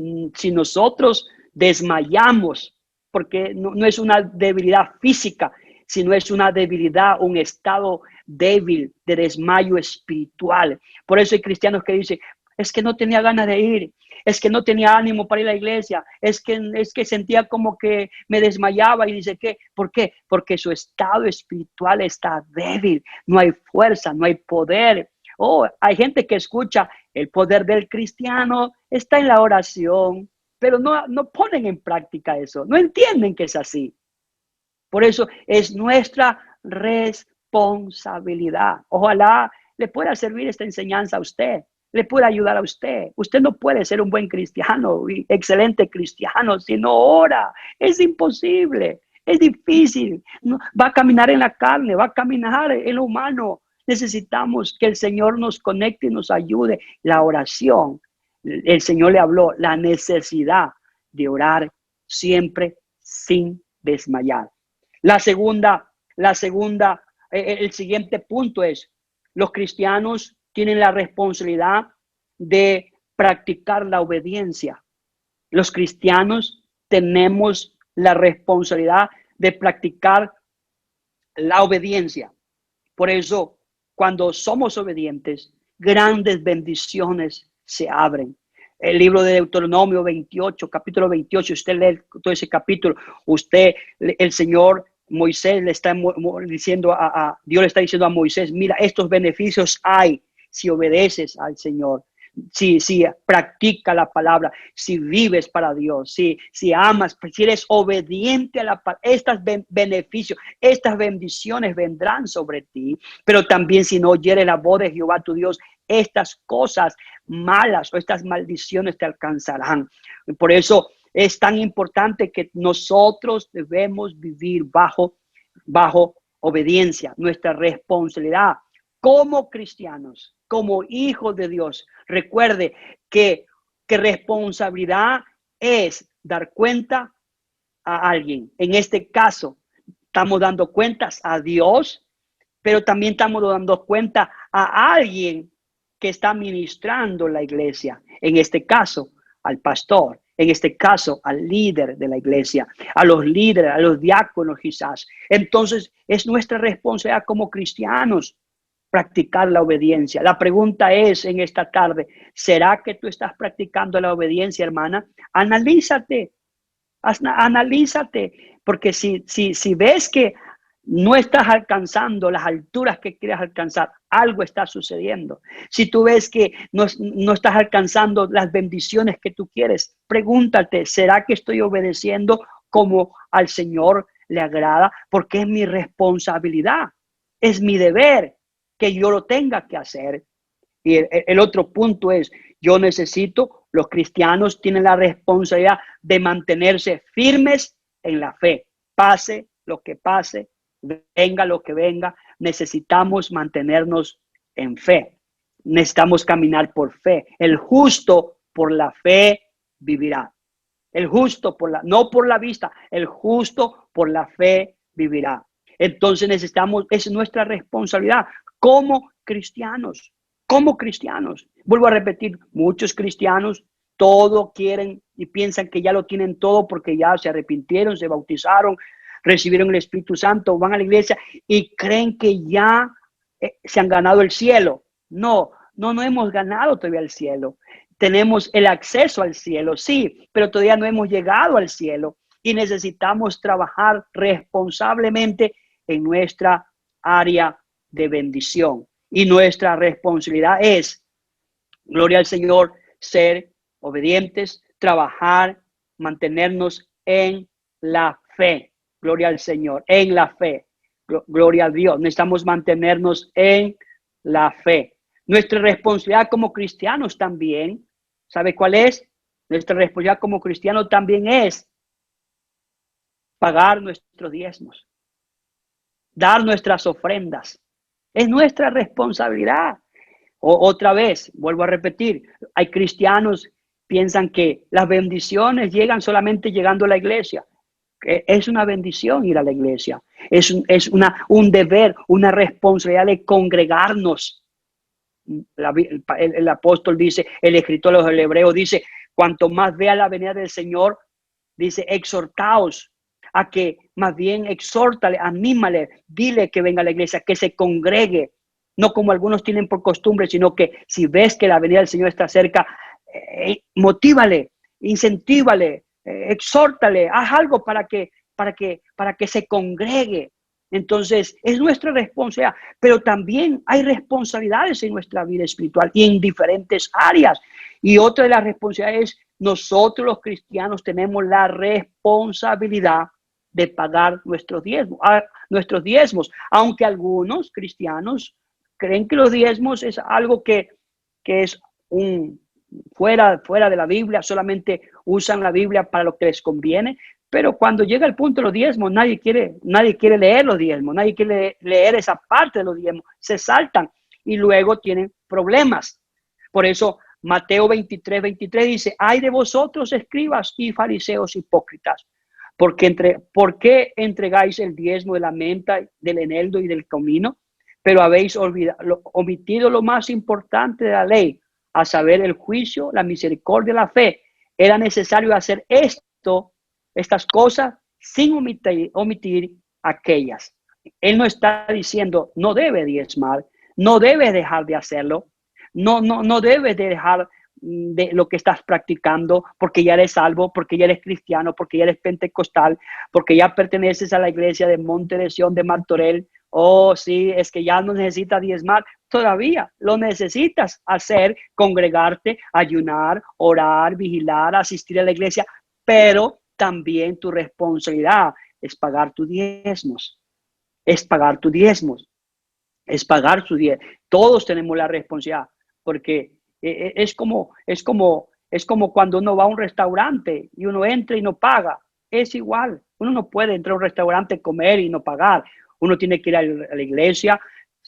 nosotros desmayamos, porque no es una debilidad física, sino es una debilidad, un estado débil de desmayo espiritual. Por eso hay cristianos que dicen, es que no tenía ganas de ir, es que no tenía ánimo para ir a la iglesia, es que sentía como que me desmayaba y dice, ¿qué? ¿Por qué? Porque su estado espiritual está débil, no hay fuerza, no hay poder. Oh, hay gente que escucha el poder del cristiano, está en la oración, pero no ponen en práctica eso, no entienden que es así. Por eso es nuestra responsabilidad. Ojalá le pueda servir esta enseñanza a usted, le pueda ayudar a usted. Usted no puede ser un buen cristiano y excelente cristiano si no ora. Es imposible, es difícil. Va a caminar en la carne, va a caminar en lo humano. Necesitamos que el Señor nos conecte y nos ayude. La oración, el Señor le habló, la necesidad de orar siempre sin desmayar. El siguiente punto es, los cristianos tienen la responsabilidad de practicar la obediencia. Los cristianos tenemos la responsabilidad de practicar la obediencia. Por eso, cuando somos obedientes, grandes bendiciones se abren. El libro de Deuteronomio 28, capítulo 28, usted lee todo ese capítulo, el Señor Moisés le está diciendo Dios le está diciendo a Moisés, mira, estos beneficios hay si obedeces al Señor, si practica la palabra, si vives para Dios, si amas, si eres obediente a la palabra, estos beneficios, estas bendiciones vendrán sobre ti, pero también si no oyeres la voz de Jehová tu Dios, estas cosas malas o estas maldiciones te alcanzarán. Por eso es tan importante que nosotros debemos vivir bajo obediencia, nuestra responsabilidad como cristianos, como hijos de Dios. Recuerde que responsabilidad es dar cuenta a alguien. En este caso, estamos dando cuentas a Dios, pero también estamos dando cuenta a alguien que está ministrando la iglesia. En este caso, al pastor. En este caso, al líder de la iglesia, a los líderes, a los diáconos quizás. Entonces, es nuestra responsabilidad como cristianos practicar la obediencia. La pregunta es en esta tarde, ¿será que tú estás practicando la obediencia, hermana? Analízate, porque si ves que no estás alcanzando las alturas que quieres alcanzar, algo está sucediendo. Si tú ves que no estás alcanzando las bendiciones que tú quieres, pregúntate, ¿será que estoy obedeciendo como al Señor le agrada? Porque es mi responsabilidad, es mi deber que yo lo tenga que hacer. Y el otro punto es, los cristianos tienen la responsabilidad de mantenerse firmes en la fe. Pase lo que pase, venga lo que venga, necesitamos mantenernos en fe. Necesitamos caminar por fe. El justo por la fe vivirá. El justo no por la vista, el justo por la fe vivirá. Entonces es nuestra responsabilidad como cristianos. Vuelvo a repetir, muchos cristianos todo quieren y piensan que ya lo tienen todo porque ya se arrepintieron, se bautizaron, recibieron el Espíritu Santo, van a la iglesia y creen que ya se han ganado el cielo. No hemos ganado todavía el cielo. Tenemos el acceso al cielo, sí, pero todavía no hemos llegado al cielo y necesitamos trabajar responsablemente en nuestra área de bendición. Y nuestra responsabilidad es, gloria al Señor, ser obedientes, trabajar, mantenernos en la fe. Gloria al Señor, en la fe. Gloria a Dios. Necesitamos mantenernos en la fe. Nuestra responsabilidad como cristianos también, ¿sabe cuál es? Nuestra responsabilidad como cristianos también es pagar nuestros diezmos, dar nuestras ofrendas. Es nuestra responsabilidad. Otra vez, vuelvo a repetir, hay cristianos que piensan que las bendiciones llegan solamente llegando a la iglesia. Es una bendición ir a la iglesia. Es un deber, una responsabilidad de congregarnos. El apóstol dice, el escritor de los Hebreos dice, cuanto más vea la venida del Señor, dice, exhortaos a que más bien exhórtale, anímale, dile que venga a la iglesia, que se congregue. No como algunos tienen por costumbre, sino que si ves que la venida del Señor está cerca, motívale, incentívale, exhórtale, haz algo para que se congregue. Entonces, es nuestra responsabilidad, pero también hay responsabilidades en nuestra vida espiritual y en diferentes áreas. Y otra de las responsabilidades, nosotros los cristianos tenemos la responsabilidad de pagar nuestros diezmos, aunque algunos cristianos creen que los diezmos es algo que es fuera de la Biblia, solamente usan la Biblia para lo que les conviene, pero cuando llega el punto de los diezmos, nadie quiere leer los diezmos, nadie quiere leer esa parte de los diezmos, se saltan y luego tienen problemas. Por eso Mateo 23 dice, ay de vosotros escribas y fariseos hipócritas, ¿por qué entregáis el diezmo de la menta, del eneldo y del comino? Pero habéis omitido lo más importante de la ley, a saber el juicio, la misericordia, la fe. Era necesario hacer estas cosas sin omitir aquellas. Él no está diciendo, no debe diezmar, no debe dejar de hacerlo, no debes de dejar de lo que estás practicando porque ya eres salvo, porque ya eres cristiano, porque ya eres pentecostal, porque ya perteneces a la iglesia de Monte de Sión de Martorell. Oh, sí, es que ya no necesitas diezmar. Todavía lo necesitas hacer, congregarte, ayunar, orar, vigilar, asistir a la iglesia, pero también tu responsabilidad es pagar tus diezmos. Es pagar tus diezmos. Es pagar sus diezmos. Todos tenemos la responsabilidad, porque es como cuando uno va a un restaurante y uno entra y no paga. Es igual. Uno no puede entrar a un restaurante, comer y no pagar. Uno tiene que ir a la iglesia,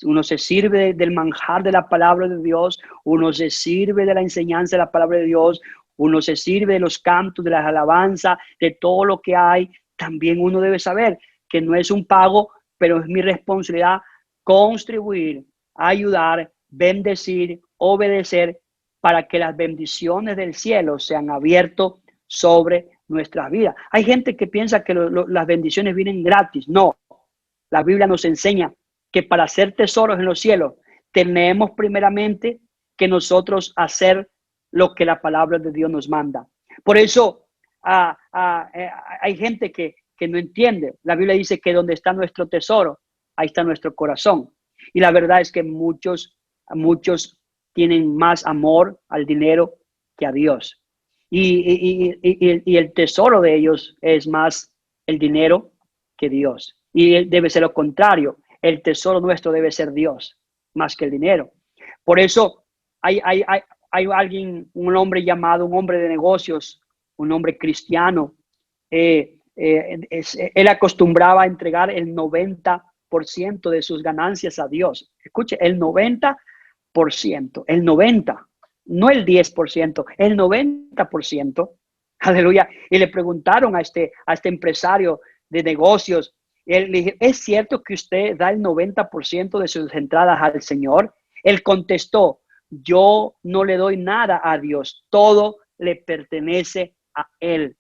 uno se sirve del manjar de la palabra de Dios, uno se sirve de la enseñanza de la palabra de Dios, uno se sirve de los cantos, de las alabanzas, de todo lo que hay. También uno debe saber que no es un pago, pero es mi responsabilidad contribuir, ayudar, bendecir, obedecer para que las bendiciones del cielo sean abiertas sobre nuestras vidas. Hay gente que piensa que las bendiciones vienen gratis. No. La Biblia nos enseña que para hacer tesoros en los cielos tenemos primeramente que nosotros hacer lo que la palabra de Dios nos manda. Por eso hay gente que no entiende. La Biblia dice que donde está nuestro tesoro, ahí está nuestro corazón. Y la verdad es que muchos tienen más amor al dinero que a Dios. Y el tesoro de ellos es más el dinero que Dios. Y debe ser lo contrario. El tesoro nuestro debe ser Dios, más que el dinero. Por eso hay alguien, un hombre de negocios, un hombre cristiano. Él acostumbraba a entregar el 90% de sus ganancias a Dios. Escuche, el 90%, el 90%, no el 10%, el 90%. Aleluya. Y le preguntaron a este empresario de negocios, él le dijo, ¿es cierto que usted da el 90% de sus entradas al Señor? Él contestó, yo no le doy nada a Dios, todo le pertenece a Él.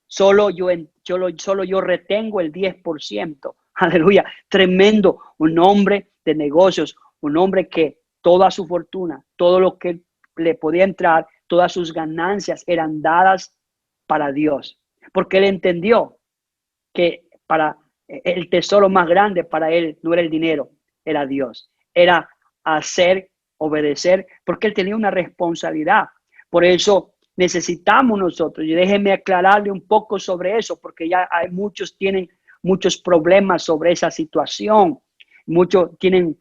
Solo yo retengo el 10%. Aleluya, tremendo, un hombre de negocios, un hombre que toda su fortuna, todo lo que le podía entrar, todas sus ganancias eran dadas para Dios, porque él entendió que para el tesoro más grande para él no era el dinero, era Dios, era hacer, obedecer, porque él tenía una responsabilidad. Por eso necesitamos nosotros. Y déjenme aclararle un poco sobre eso, porque ya hay tienen muchos problemas sobre esa situación. Muchos tienen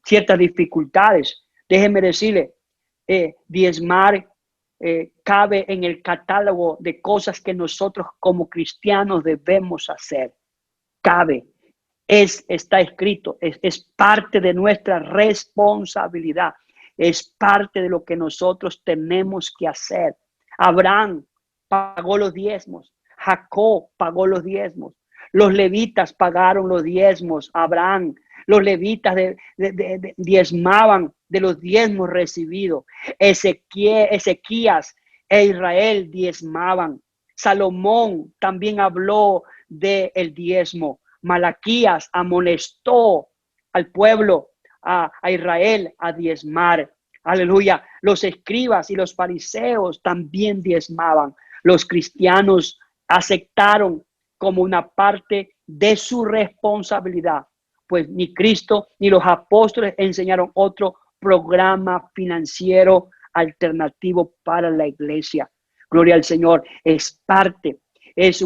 ciertas dificultades. Déjenme decirle, diezmar cabe en el catálogo de cosas que nosotros como cristianos debemos hacer. Cabe. Está escrito, es parte de nuestra responsabilidad, es parte de lo que nosotros tenemos que hacer. Abraham pagó los diezmos, Jacob pagó los diezmos, los levitas pagaron los diezmos, Abraham, los levitas diezmaban de los diezmos recibidos, Ezequías e Israel diezmaban, Salomón también habló del diezmo. Malaquías amonestó al pueblo, a Israel, a diezmar. Aleluya. Los escribas y los fariseos también diezmaban. Los cristianos aceptaron como una parte de su responsabilidad, pues ni Cristo ni los apóstoles enseñaron otro programa financiero alternativo para la iglesia. Gloria al Señor. Es parte. Es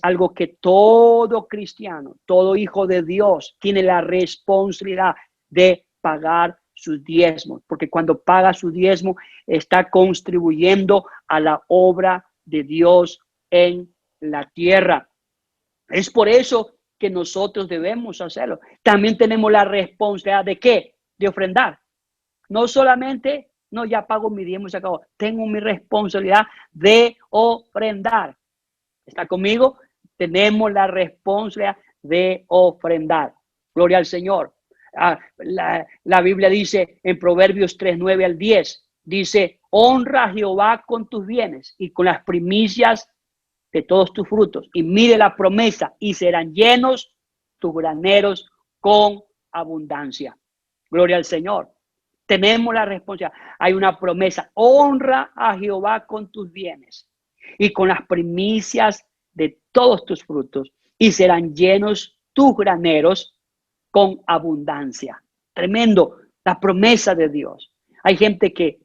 algo que todo cristiano, todo hijo de Dios tiene la responsabilidad de pagar sus diezmos, porque cuando paga su diezmo está contribuyendo a la obra de Dios en la tierra. Es por eso que nosotros debemos hacerlo. También tenemos la responsabilidad de ¿qué? De ofrendar. No solamente, no, ya pago mi diezmo y se acabó. Tengo mi responsabilidad de ofrendar. ¿Está conmigo? Tenemos la responsabilidad de ofrendar. Gloria al Señor. La Biblia dice en Proverbios 3, 9 al 10, dice, honra a Jehová con tus bienes y con las primicias de todos tus frutos. Y mire la promesa, y serán llenos tus graneros con abundancia. Gloria al Señor. Tenemos la responsabilidad. Hay una promesa, honra a Jehová con tus bienes y con las primicias de todos tus frutos, y serán llenos tus graneros con abundancia. Tremendo, la promesa de Dios. Hay gente,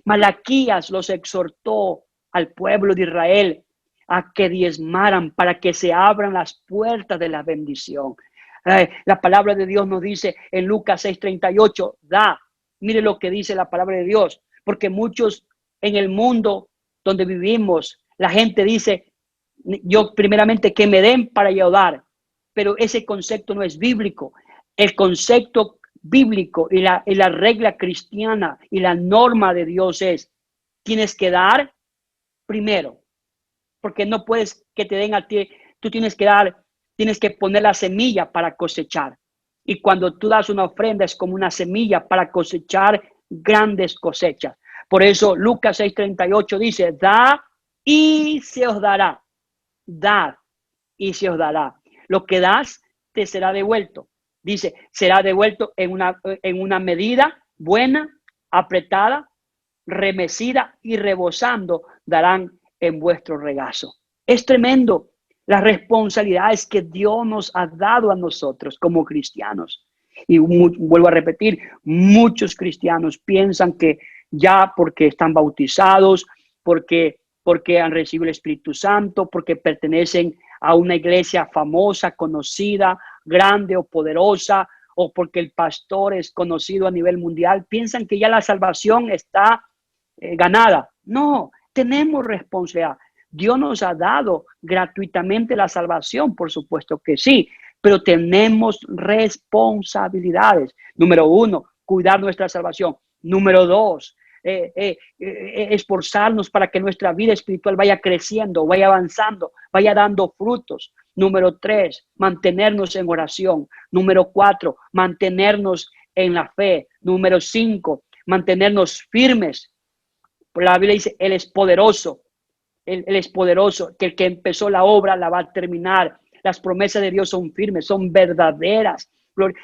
Malaquías los exhortó al pueblo de Israel a que diezmaran para que se abran las puertas de la bendición. La palabra de Dios nos dice en Lucas 6:38, da. Mire lo que dice la palabra de Dios, porque muchos en el mundo donde vivimos, la gente dice, yo primeramente que me den para yo dar, pero ese concepto no es bíblico. El concepto bíblico y la regla cristiana y la norma de Dios es, tienes que dar primero, porque no puedes que te den a ti, tú tienes que dar, tienes que poner la semilla para cosechar. Y cuando tú das una ofrenda es como una semilla para cosechar grandes cosechas. Por eso Lucas 6:38 dice, da y se os dará. Dad y se os dará. Lo que das te será devuelto. Dice, será devuelto en una medida buena, apretada, remecida y rebosando, darán en vuestro regazo. Es tremendo las responsabilidades que Dios nos ha dado a nosotros como cristianos. Y vuelvo a repetir, muchos cristianos piensan que ya porque están bautizados, porque han recibido el Espíritu Santo, porque pertenecen a una iglesia famosa, conocida, grande o poderosa, o porque el pastor es conocido a nivel mundial, piensan que ya la salvación está ganada. No, tenemos responsabilidad. Dios nos ha dado gratuitamente la salvación, por supuesto que sí, pero tenemos responsabilidades. Número 1, cuidar nuestra salvación. Número 2, esforzarnos para que nuestra vida espiritual vaya creciendo, vaya avanzando, vaya dando frutos. Número 3, mantenernos en oración. Número 4, mantenernos en la fe. Número 5, mantenernos firmes. La Biblia dice, Él es poderoso. Él es poderoso, que el que empezó la obra la va a terminar. Las promesas de Dios son firmes, son verdaderas.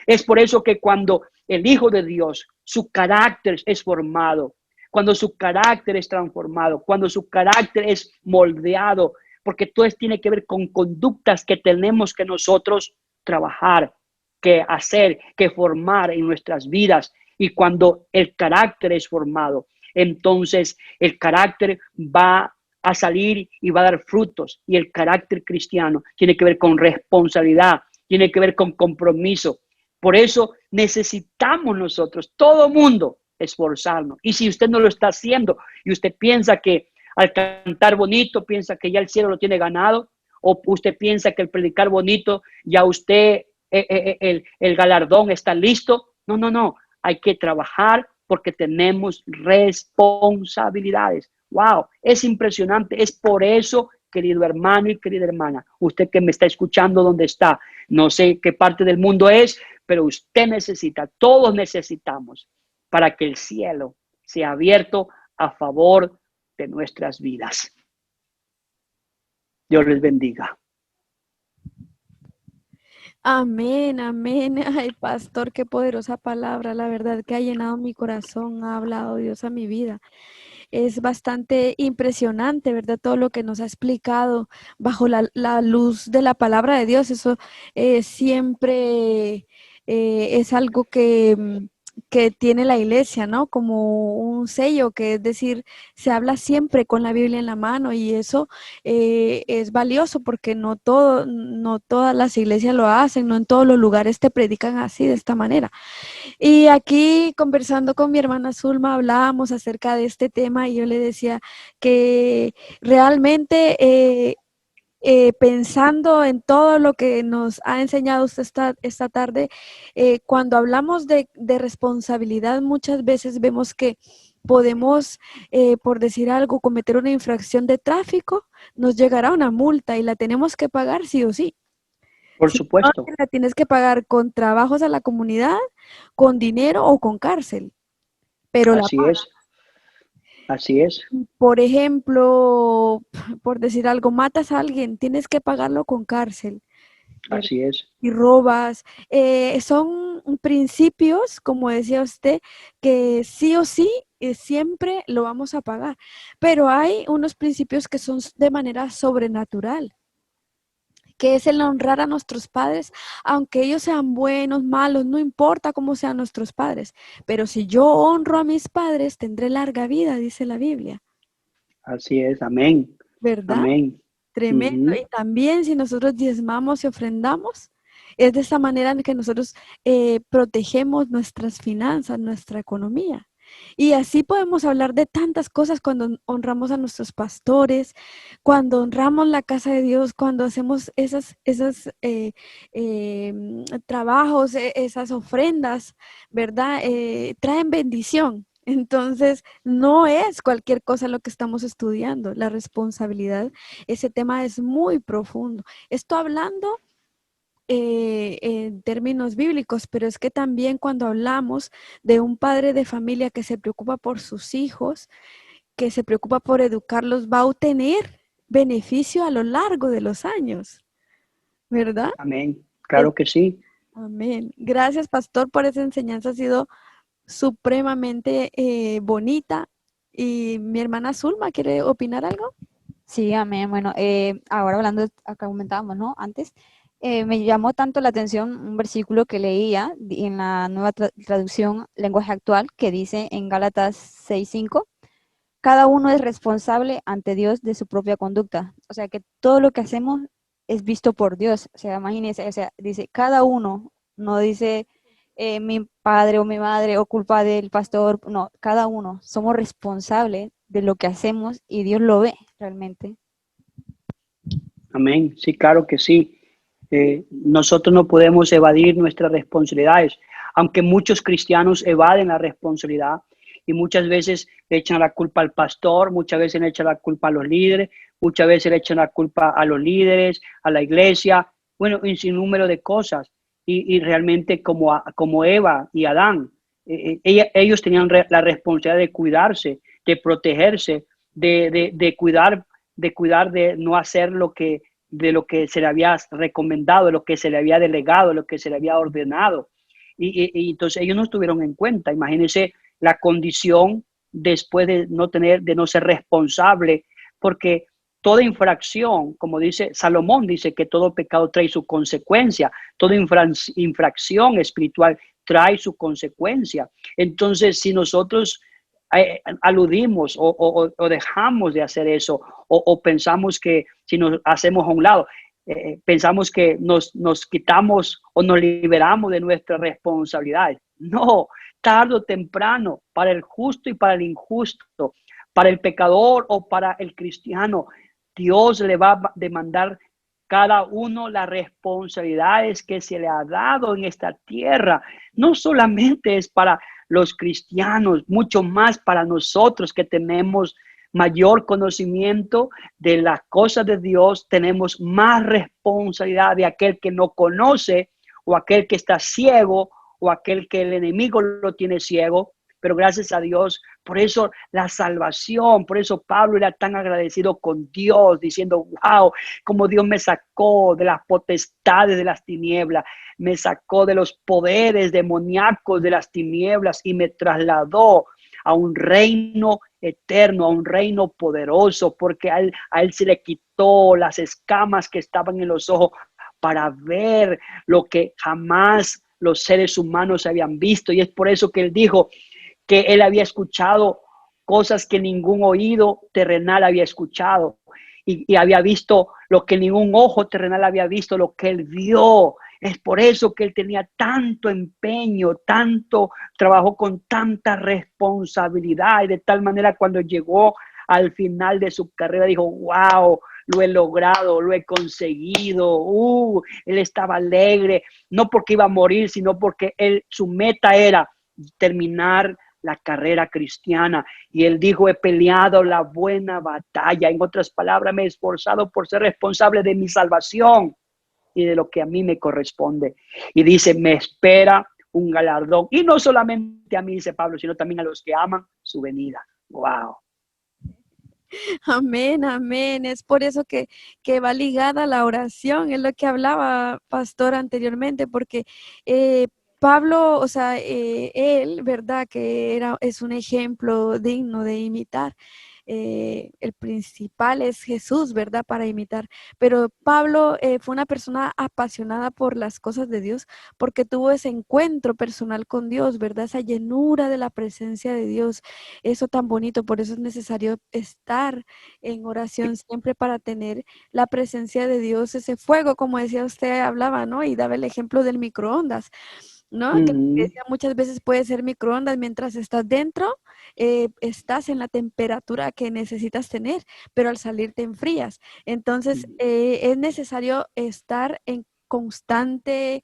Es por eso que cuando el Hijo de Dios, su carácter es formado, cuando su carácter es transformado, cuando su carácter es moldeado, porque todo tiene que ver con conductas que tenemos que nosotros trabajar, que hacer, que formar en nuestras vidas. Y cuando el carácter es formado, entonces el carácter va a salir y va a dar frutos. Y el carácter cristiano tiene que ver con responsabilidad, tiene que ver con compromiso. Por eso necesitamos nosotros, todo mundo, esforzarnos. Y si usted no lo está haciendo y usted piensa que al cantar bonito, piensa que ya el cielo lo tiene ganado, o usted piensa que el predicar bonito, ya usted, el galardón está listo. No, no, no. Hay que trabajar porque tenemos responsabilidades. Wow, es impresionante. Es por eso, querido hermano y querida hermana, usted que me está escuchando donde está, no sé qué parte del mundo es, pero usted necesita, todos necesitamos, para que el cielo sea abierto a favor de nuestras vidas. Dios les bendiga. Amén, amén. Ay, pastor, qué poderosa palabra. La verdad que ha llenado mi corazón, ha hablado Dios a mi vida. Es bastante impresionante, ¿verdad? Todo lo que nos ha explicado bajo la luz de la palabra de Dios. Eso siempre es algo que tiene la iglesia, ¿no? Como un sello, que es decir, se habla siempre con la Biblia en la mano, y eso es valioso porque no todas las iglesias lo hacen, no en todos los lugares te predican así, de esta manera. Y aquí conversando con mi hermana Zulma hablábamos acerca de este tema, y yo le decía que realmente pensando en todo lo que nos ha enseñado usted esta tarde, cuando hablamos de responsabilidad, muchas veces vemos que podemos, por decir algo, cometer una infracción de tráfico, nos llegará una multa y la tenemos que pagar sí o sí. Por Si no, supuesto. la tienes que pagar con trabajos a la comunidad, con dinero o con cárcel, pero la Así es. Así es. por ejemplo, por decir algo, matas a alguien, tienes que pagarlo con cárcel, ¿verdad? Así es. Y robas. Son principios, como decía usted, que sí o sí siempre lo vamos a pagar. Pero hay unos principios que son de manera sobrenatural, que es el honrar a nuestros padres, aunque ellos sean buenos, malos, no importa cómo sean nuestros padres. Pero si yo honro a mis padres, tendré larga vida, dice la Biblia. Así es. Amén. ¿Verdad? Amén. Tremendo. Ujú. Y también si nosotros diezmamos y ofrendamos, es de esta manera en que nosotros protegemos nuestras finanzas, nuestra economía. Y así podemos hablar de tantas cosas cuando honramos a nuestros pastores, cuando honramos la casa de Dios, cuando hacemos esos trabajos, esas ofrendas, ¿verdad? Traen bendición. Entonces, no es cualquier cosa lo que estamos estudiando, la responsabilidad. Ese tema es muy profundo. Estoy hablando en términos bíblicos, pero es que también cuando hablamos de un padre de familia que se preocupa por sus hijos, que se preocupa por educarlos, va a obtener beneficio a lo largo de los años, ¿verdad? Amén. Es- Claro que sí. Amén. Gracias, pastor, por esa enseñanza. Ha sido supremamente bonita. Y mi hermana Zulma, ¿quiere opinar algo? Sí, amén. Bueno, ahora hablando, acá comentábamos, ¿no? Antes, me llamó tanto la atención un versículo que leía en la nueva traducción lenguaje actual, que dice en Gálatas 6:5, cada uno es responsable ante Dios de su propia conducta. O sea, que todo lo que hacemos es visto por Dios. O sea, imagínense, o sea, dice cada uno, no dice mi padre o mi madre o culpa del pastor, no, cada uno somos responsables de lo que hacemos y Dios lo ve realmente. Amén. Sí, claro que sí. Nosotros no podemos evadir nuestras responsabilidades, aunque muchos cristianos evaden la responsabilidad y muchas veces le echan la culpa al pastor, muchas veces le echan la culpa a los líderes, muchas veces le echan la culpa a los líderes, a la iglesia, bueno, un sinnúmero de cosas. Y realmente como Eva y Adán, ellos tenían la responsabilidad de cuidarse, de protegerse, de cuidar de no hacer de lo que se le había recomendado, de lo que se le había delegado, de lo que se le había ordenado. Y entonces ellos no estuvieron en cuenta. Imagínense la condición después de no ser responsable, porque toda infracción, como dice Salomón, dice que todo pecado trae su consecuencia, toda infracción espiritual trae su consecuencia. Entonces, si nosotros aludimos o dejamos de hacer eso, o pensamos que si nos hacemos a un lado, pensamos que nos quitamos o nos liberamos de nuestras responsabilidades. No, tarde o temprano, para el justo y para el injusto, para el pecador o para el cristiano, Dios le va a demandar cada uno las responsabilidades que se le ha dado en esta tierra. No solamente es para los cristianos, mucho más para nosotros que tenemos mayor conocimiento de las cosas de Dios, tenemos más responsabilidad de aquel que no conoce o aquel que está ciego o aquel que el enemigo lo tiene ciego. Pero gracias a Dios, por eso la salvación, por eso Pablo era tan agradecido con Dios, diciendo, wow, como Dios me sacó de las potestades de las tinieblas, me sacó de los poderes demoníacos de las tinieblas y me trasladó a un reino eterno, a un reino poderoso, porque a él se le quitó las escamas que estaban en los ojos para ver lo que jamás los seres humanos habían visto. Y es por eso que él dijo que él había escuchado cosas que ningún oído terrenal había escuchado y había visto lo que ningún ojo terrenal había visto, lo que él vio. Es por eso que él tenía tanto empeño, tanto trabajo con tanta responsabilidad, y de tal manera cuando llegó al final de su carrera dijo, wow, lo he logrado, lo he conseguido. Él estaba alegre, no porque iba a morir, sino porque su meta era terminar la carrera cristiana. Y él dijo, he peleado la buena batalla. En otras palabras, me he esforzado por ser responsable de mi salvación y de lo que a mí me corresponde. Y dice, me espera un galardón. Y no solamente a mí, dice Pablo, sino también a los que aman su venida. Wow. Amén, amén. Es por eso que va ligada a la oración, es lo que hablaba Pastor anteriormente, porque Pablo, o sea, él, ¿verdad? Que es un ejemplo digno de imitar. El principal es Jesús, ¿verdad? Para imitar. Pero Pablo fue una persona apasionada por las cosas de Dios, porque tuvo ese encuentro personal con Dios, ¿verdad? Esa llenura de la presencia de Dios, eso tan bonito. Por eso es necesario estar en oración siempre para tener la presencia de Dios, ese fuego, como decía usted, hablaba, ¿no? Y daba el ejemplo del microondas, ¿no? Que muchas veces puede ser microondas mientras estás dentro, estás en la temperatura que necesitas tener, pero al salir te enfrías. Entonces, es necesario estar en constante,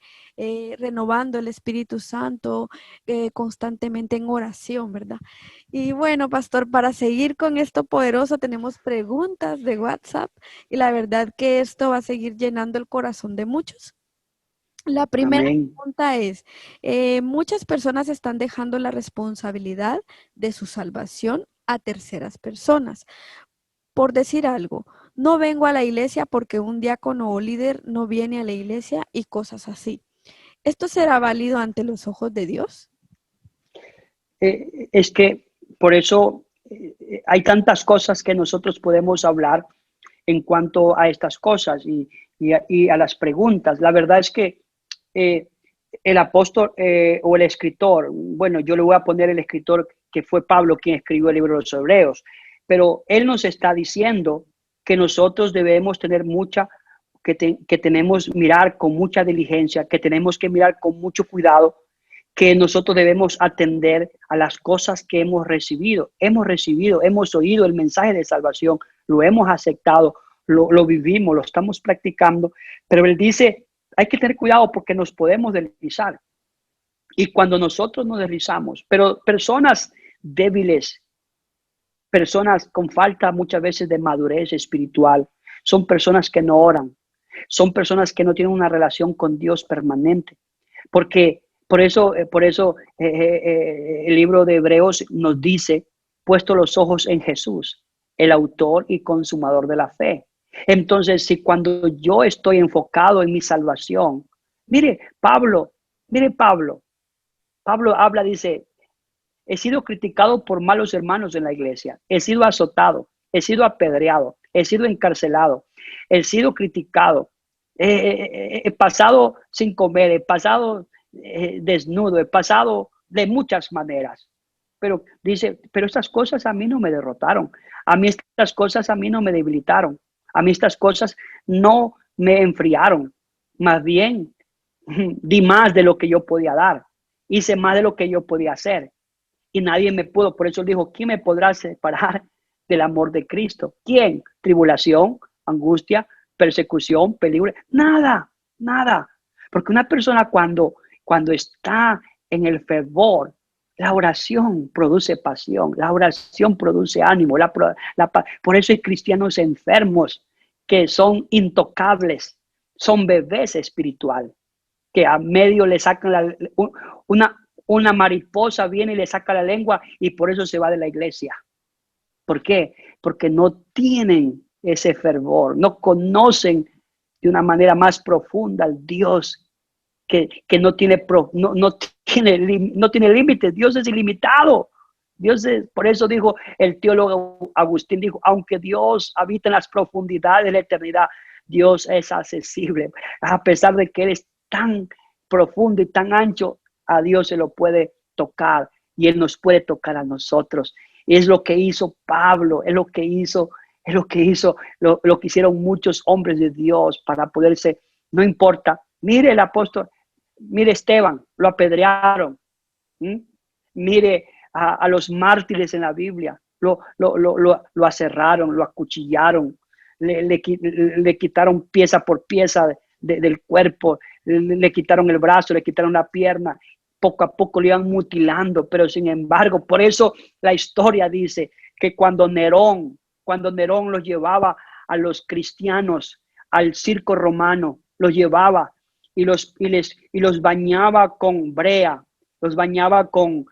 renovando el Espíritu Santo, constantemente en oración, ¿verdad? Y bueno, Pastor, para seguir con esto poderoso, tenemos preguntas de WhatsApp y la verdad que esto va a seguir llenando el corazón de muchos. La primera pregunta es, muchas personas están dejando la responsabilidad de su salvación a terceras personas. Por decir algo, no vengo a la iglesia porque un diácono o líder no viene a la iglesia y cosas así. ¿Esto será válido ante los ojos de Dios? Es que por eso hay tantas cosas que nosotros podemos hablar en cuanto a estas cosas y a las preguntas. La verdad es que el apóstol o el escritor, bueno, yo le voy a poner el escritor que fue Pablo quien escribió el libro de los Hebreos, pero él nos está diciendo que nosotros debemos tener que tenemos mirar con mucha diligencia, que tenemos que mirar con mucho cuidado, que nosotros debemos atender a las cosas que hemos recibido, hemos oído el mensaje de salvación, lo hemos aceptado, lo vivimos, lo estamos practicando, pero él dice, hay que tener cuidado porque nos podemos deslizar. Y cuando nosotros nos deslizamos, pero personas débiles, personas con falta muchas veces de madurez espiritual, son personas que no oran, son personas que no tienen una relación con Dios permanente. Porque por eso el libro de Hebreos nos dice, puesto los ojos en Jesús, el autor y consumador de la fe. Entonces, si cuando yo estoy enfocado en mi salvación, mire Pablo habla, dice, he sido criticado por malos hermanos en la iglesia, he sido azotado, he sido apedreado, he sido encarcelado, he sido criticado, he pasado sin comer, he pasado desnudo, he pasado de muchas maneras. pero dice, pero estas cosas a mí no me derrotaron. A mí estas cosas a mí no me debilitaron. A mí estas cosas no me enfriaron. Más bien, di más de lo que yo podía dar. Hice más de lo que yo podía hacer. Y nadie me pudo. Por eso dijo, ¿quién me podrá separar del amor de Cristo? ¿Quién? Tribulación, angustia, persecución, peligro. Nada, nada. Porque una persona cuando está en el fervor, la oración produce pasión, la oración produce ánimo. Por eso hay cristianos enfermos que son intocables, son bebés espiritual, que a medio le sacan una mariposa viene y le saca la lengua y por eso se va de la iglesia. ¿Por qué? Porque no tienen ese fervor, no conocen de una manera más profunda al Dios que no tiene límites. Dios es ilimitado. Por eso dijo el teólogo Agustín, dijo, aunque Dios habita en las profundidades de la eternidad, Dios es accesible. A pesar de que Él es tan profundo y tan ancho, a Dios se lo puede tocar y Él nos puede tocar a nosotros. Y es lo que hizo Pablo, es lo que hicieron muchos hombres de Dios para poderse, no importa. Mire el apóstol, mire Esteban, lo apedrearon. Mire a los mártires en la Biblia, lo aserraron, lo acuchillaron, le quitaron pieza por pieza del cuerpo, le quitaron el brazo, le quitaron la pierna, poco a poco le iban mutilando, pero sin embargo, por eso la historia dice que cuando Nerón los llevaba a los cristianos al circo romano, los llevaba y los bañaba con brea, los bañaba con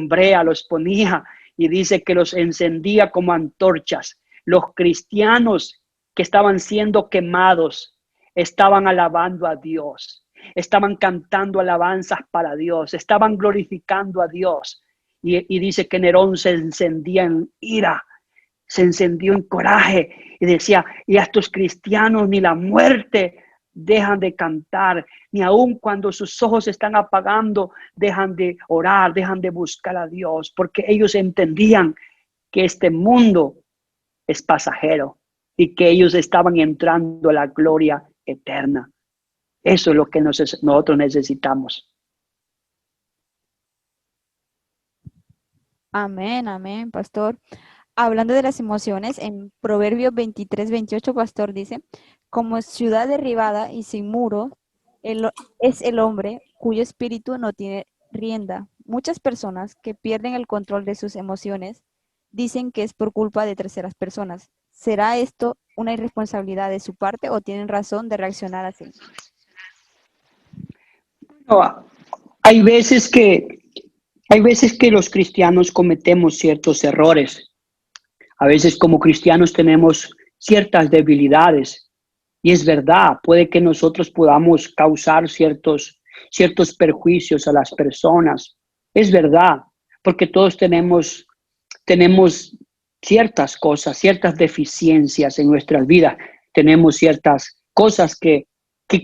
brea, los ponía y dice que los encendía como antorchas. Los cristianos que estaban siendo quemados estaban alabando a Dios, estaban cantando alabanzas para Dios, estaban glorificando a Dios. Y dice que Nerón se encendía en ira, se encendió en coraje y decía, y a estos cristianos ni la muerte dejan de cantar, ni aun cuando sus ojos se están apagando, dejan de orar, dejan de buscar a Dios, porque ellos entendían que este mundo es pasajero y que ellos estaban entrando a la gloria eterna. Eso es lo que nosotros necesitamos. Amén, amén, pastor. Hablando de las emociones, en Proverbios 23-28, pastor dice, como ciudad derribada y sin muro, es el hombre cuyo espíritu no tiene rienda. Muchas personas que pierden el control de sus emociones dicen que es por culpa de terceras personas. ¿Será esto una irresponsabilidad de su parte o tienen razón de reaccionar así? No, hay veces que los cristianos cometemos ciertos errores. A veces como cristianos tenemos ciertas debilidades. Y es verdad, puede que nosotros podamos causar ciertos perjuicios a las personas. Es verdad, porque todos tenemos ciertas cosas, ciertas deficiencias en nuestras vidas. Tenemos ciertas cosas que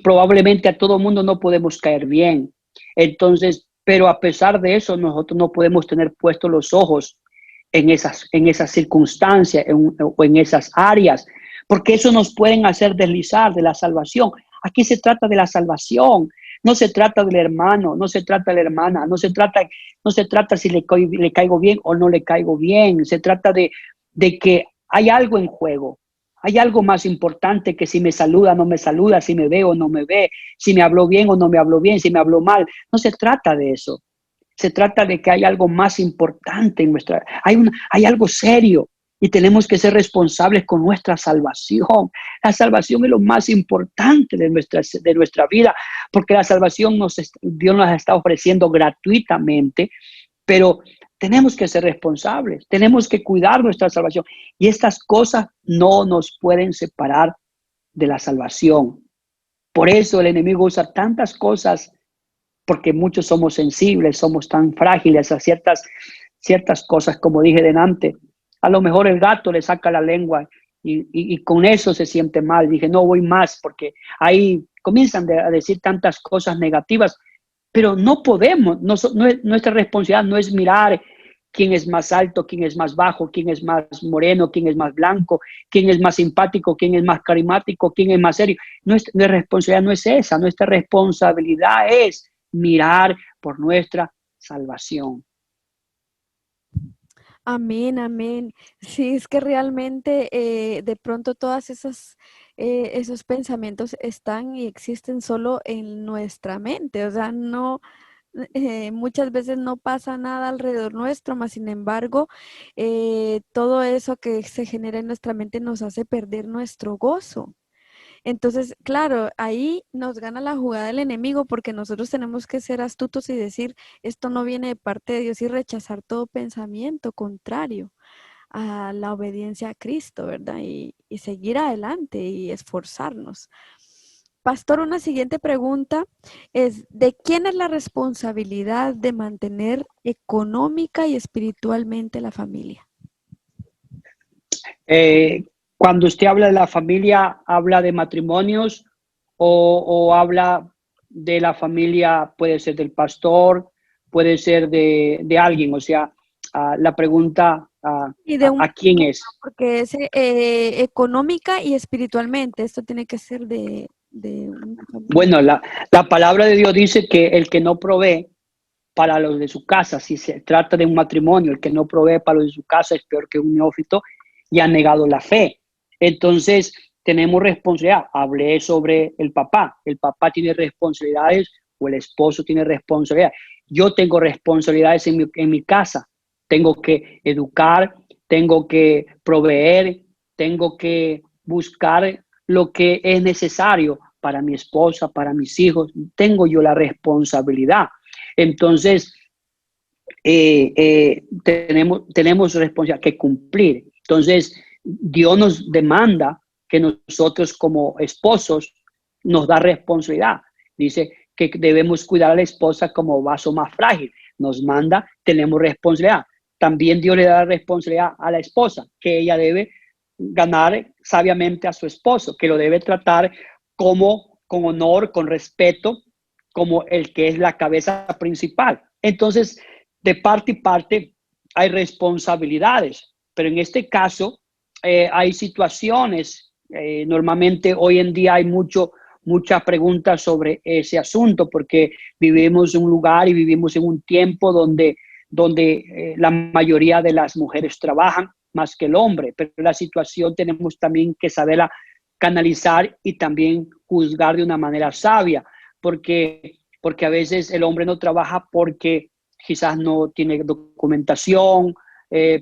probablemente a todo mundo no podemos caer bien. Entonces, pero a pesar de eso, nosotros no podemos tener puestos los ojos en esas circunstancias o en esas áreas, porque eso nos pueden hacer deslizar de la salvación. Aquí se trata de la salvación, no se trata del hermano, no se trata de la hermana, no se trata si le caigo bien o no le caigo bien, se trata de que hay algo en juego. Hay algo más importante que si me saluda o no me saluda, si me ve o no me ve, si me habló bien o no me habló bien, si me habló mal. No se trata de eso. Se trata de que hay algo más importante en hay algo serio y tenemos que ser responsables con nuestra salvación. La salvación es lo más importante de nuestra vida, porque la salvación Dios nos está ofreciendo gratuitamente, pero tenemos que ser responsables, tenemos que cuidar nuestra salvación y estas cosas no nos pueden separar de la salvación. Por eso el enemigo usa tantas cosas, porque muchos somos sensibles, somos tan frágiles a ciertas cosas, como dije delante. A lo mejor el gato le saca la lengua y con eso se siente mal. Dije, no voy más, porque ahí comienzan a decir tantas cosas negativas, pero no podemos, nuestra responsabilidad no es mirar quién es más alto, quién es más bajo, quién es más moreno, quién es más blanco, quién es más simpático, quién es más carismático, quién es más serio. Nuestra responsabilidad no es esa, nuestra responsabilidad es mirar por nuestra salvación. Amén, amén. Sí, es que realmente de pronto todas esas esos pensamientos están y existen solo en nuestra mente, o sea, no, muchas veces no pasa nada alrededor nuestro, mas sin embargo, todo eso que se genera en nuestra mente nos hace perder nuestro gozo. Entonces, claro, ahí nos gana la jugada del enemigo porque nosotros tenemos que ser astutos y decir, esto no viene de parte de Dios y rechazar todo pensamiento contrario a la obediencia a Cristo, ¿verdad? Y seguir adelante y esforzarnos. Pastor, una siguiente pregunta es, ¿de quién es la responsabilidad de mantener económica y espiritualmente la familia? Cuando usted habla de la familia, ¿habla de matrimonios o habla de la familia? Puede ser del pastor, puede ser de alguien. O sea, la pregunta, Y de un ¿a quién es? porque es económica y espiritualmente. Esto tiene que ser de una familia. Bueno, la palabra de Dios dice que el que no provee para los de su casa, si se trata de un matrimonio, el que no provee para los de su casa es peor que un neófito y ha negado la fe. Entonces, tenemos responsabilidad. Hablé sobre el papá. El papá tiene responsabilidades o el esposo tiene responsabilidad. Yo tengo responsabilidades en mi casa. Tengo que educar, tengo que proveer, tengo que buscar lo que es necesario para mi esposa, para mis hijos. Tengo yo la responsabilidad. Entonces, tenemos responsabilidad que cumplir. Entonces, Dios nos demanda que nosotros como esposos nos da responsabilidad. Dice que debemos cuidar a la esposa como vaso más frágil. Nos manda, tenemos responsabilidad. También Dios le da la responsabilidad a la esposa, que ella debe ganar sabiamente a su esposo, que lo debe tratar como con honor, con respeto, como el que es la cabeza principal. Entonces, de parte y parte hay responsabilidades, pero en este caso hay situaciones, normalmente hoy en día hay muchas preguntas sobre ese asunto porque vivimos en un lugar y vivimos en un tiempo donde la mayoría de las mujeres trabajan más que el hombre, pero la situación tenemos también que saberla canalizar y también juzgar de una manera sabia, porque a veces el hombre no trabaja porque quizás no tiene documentación,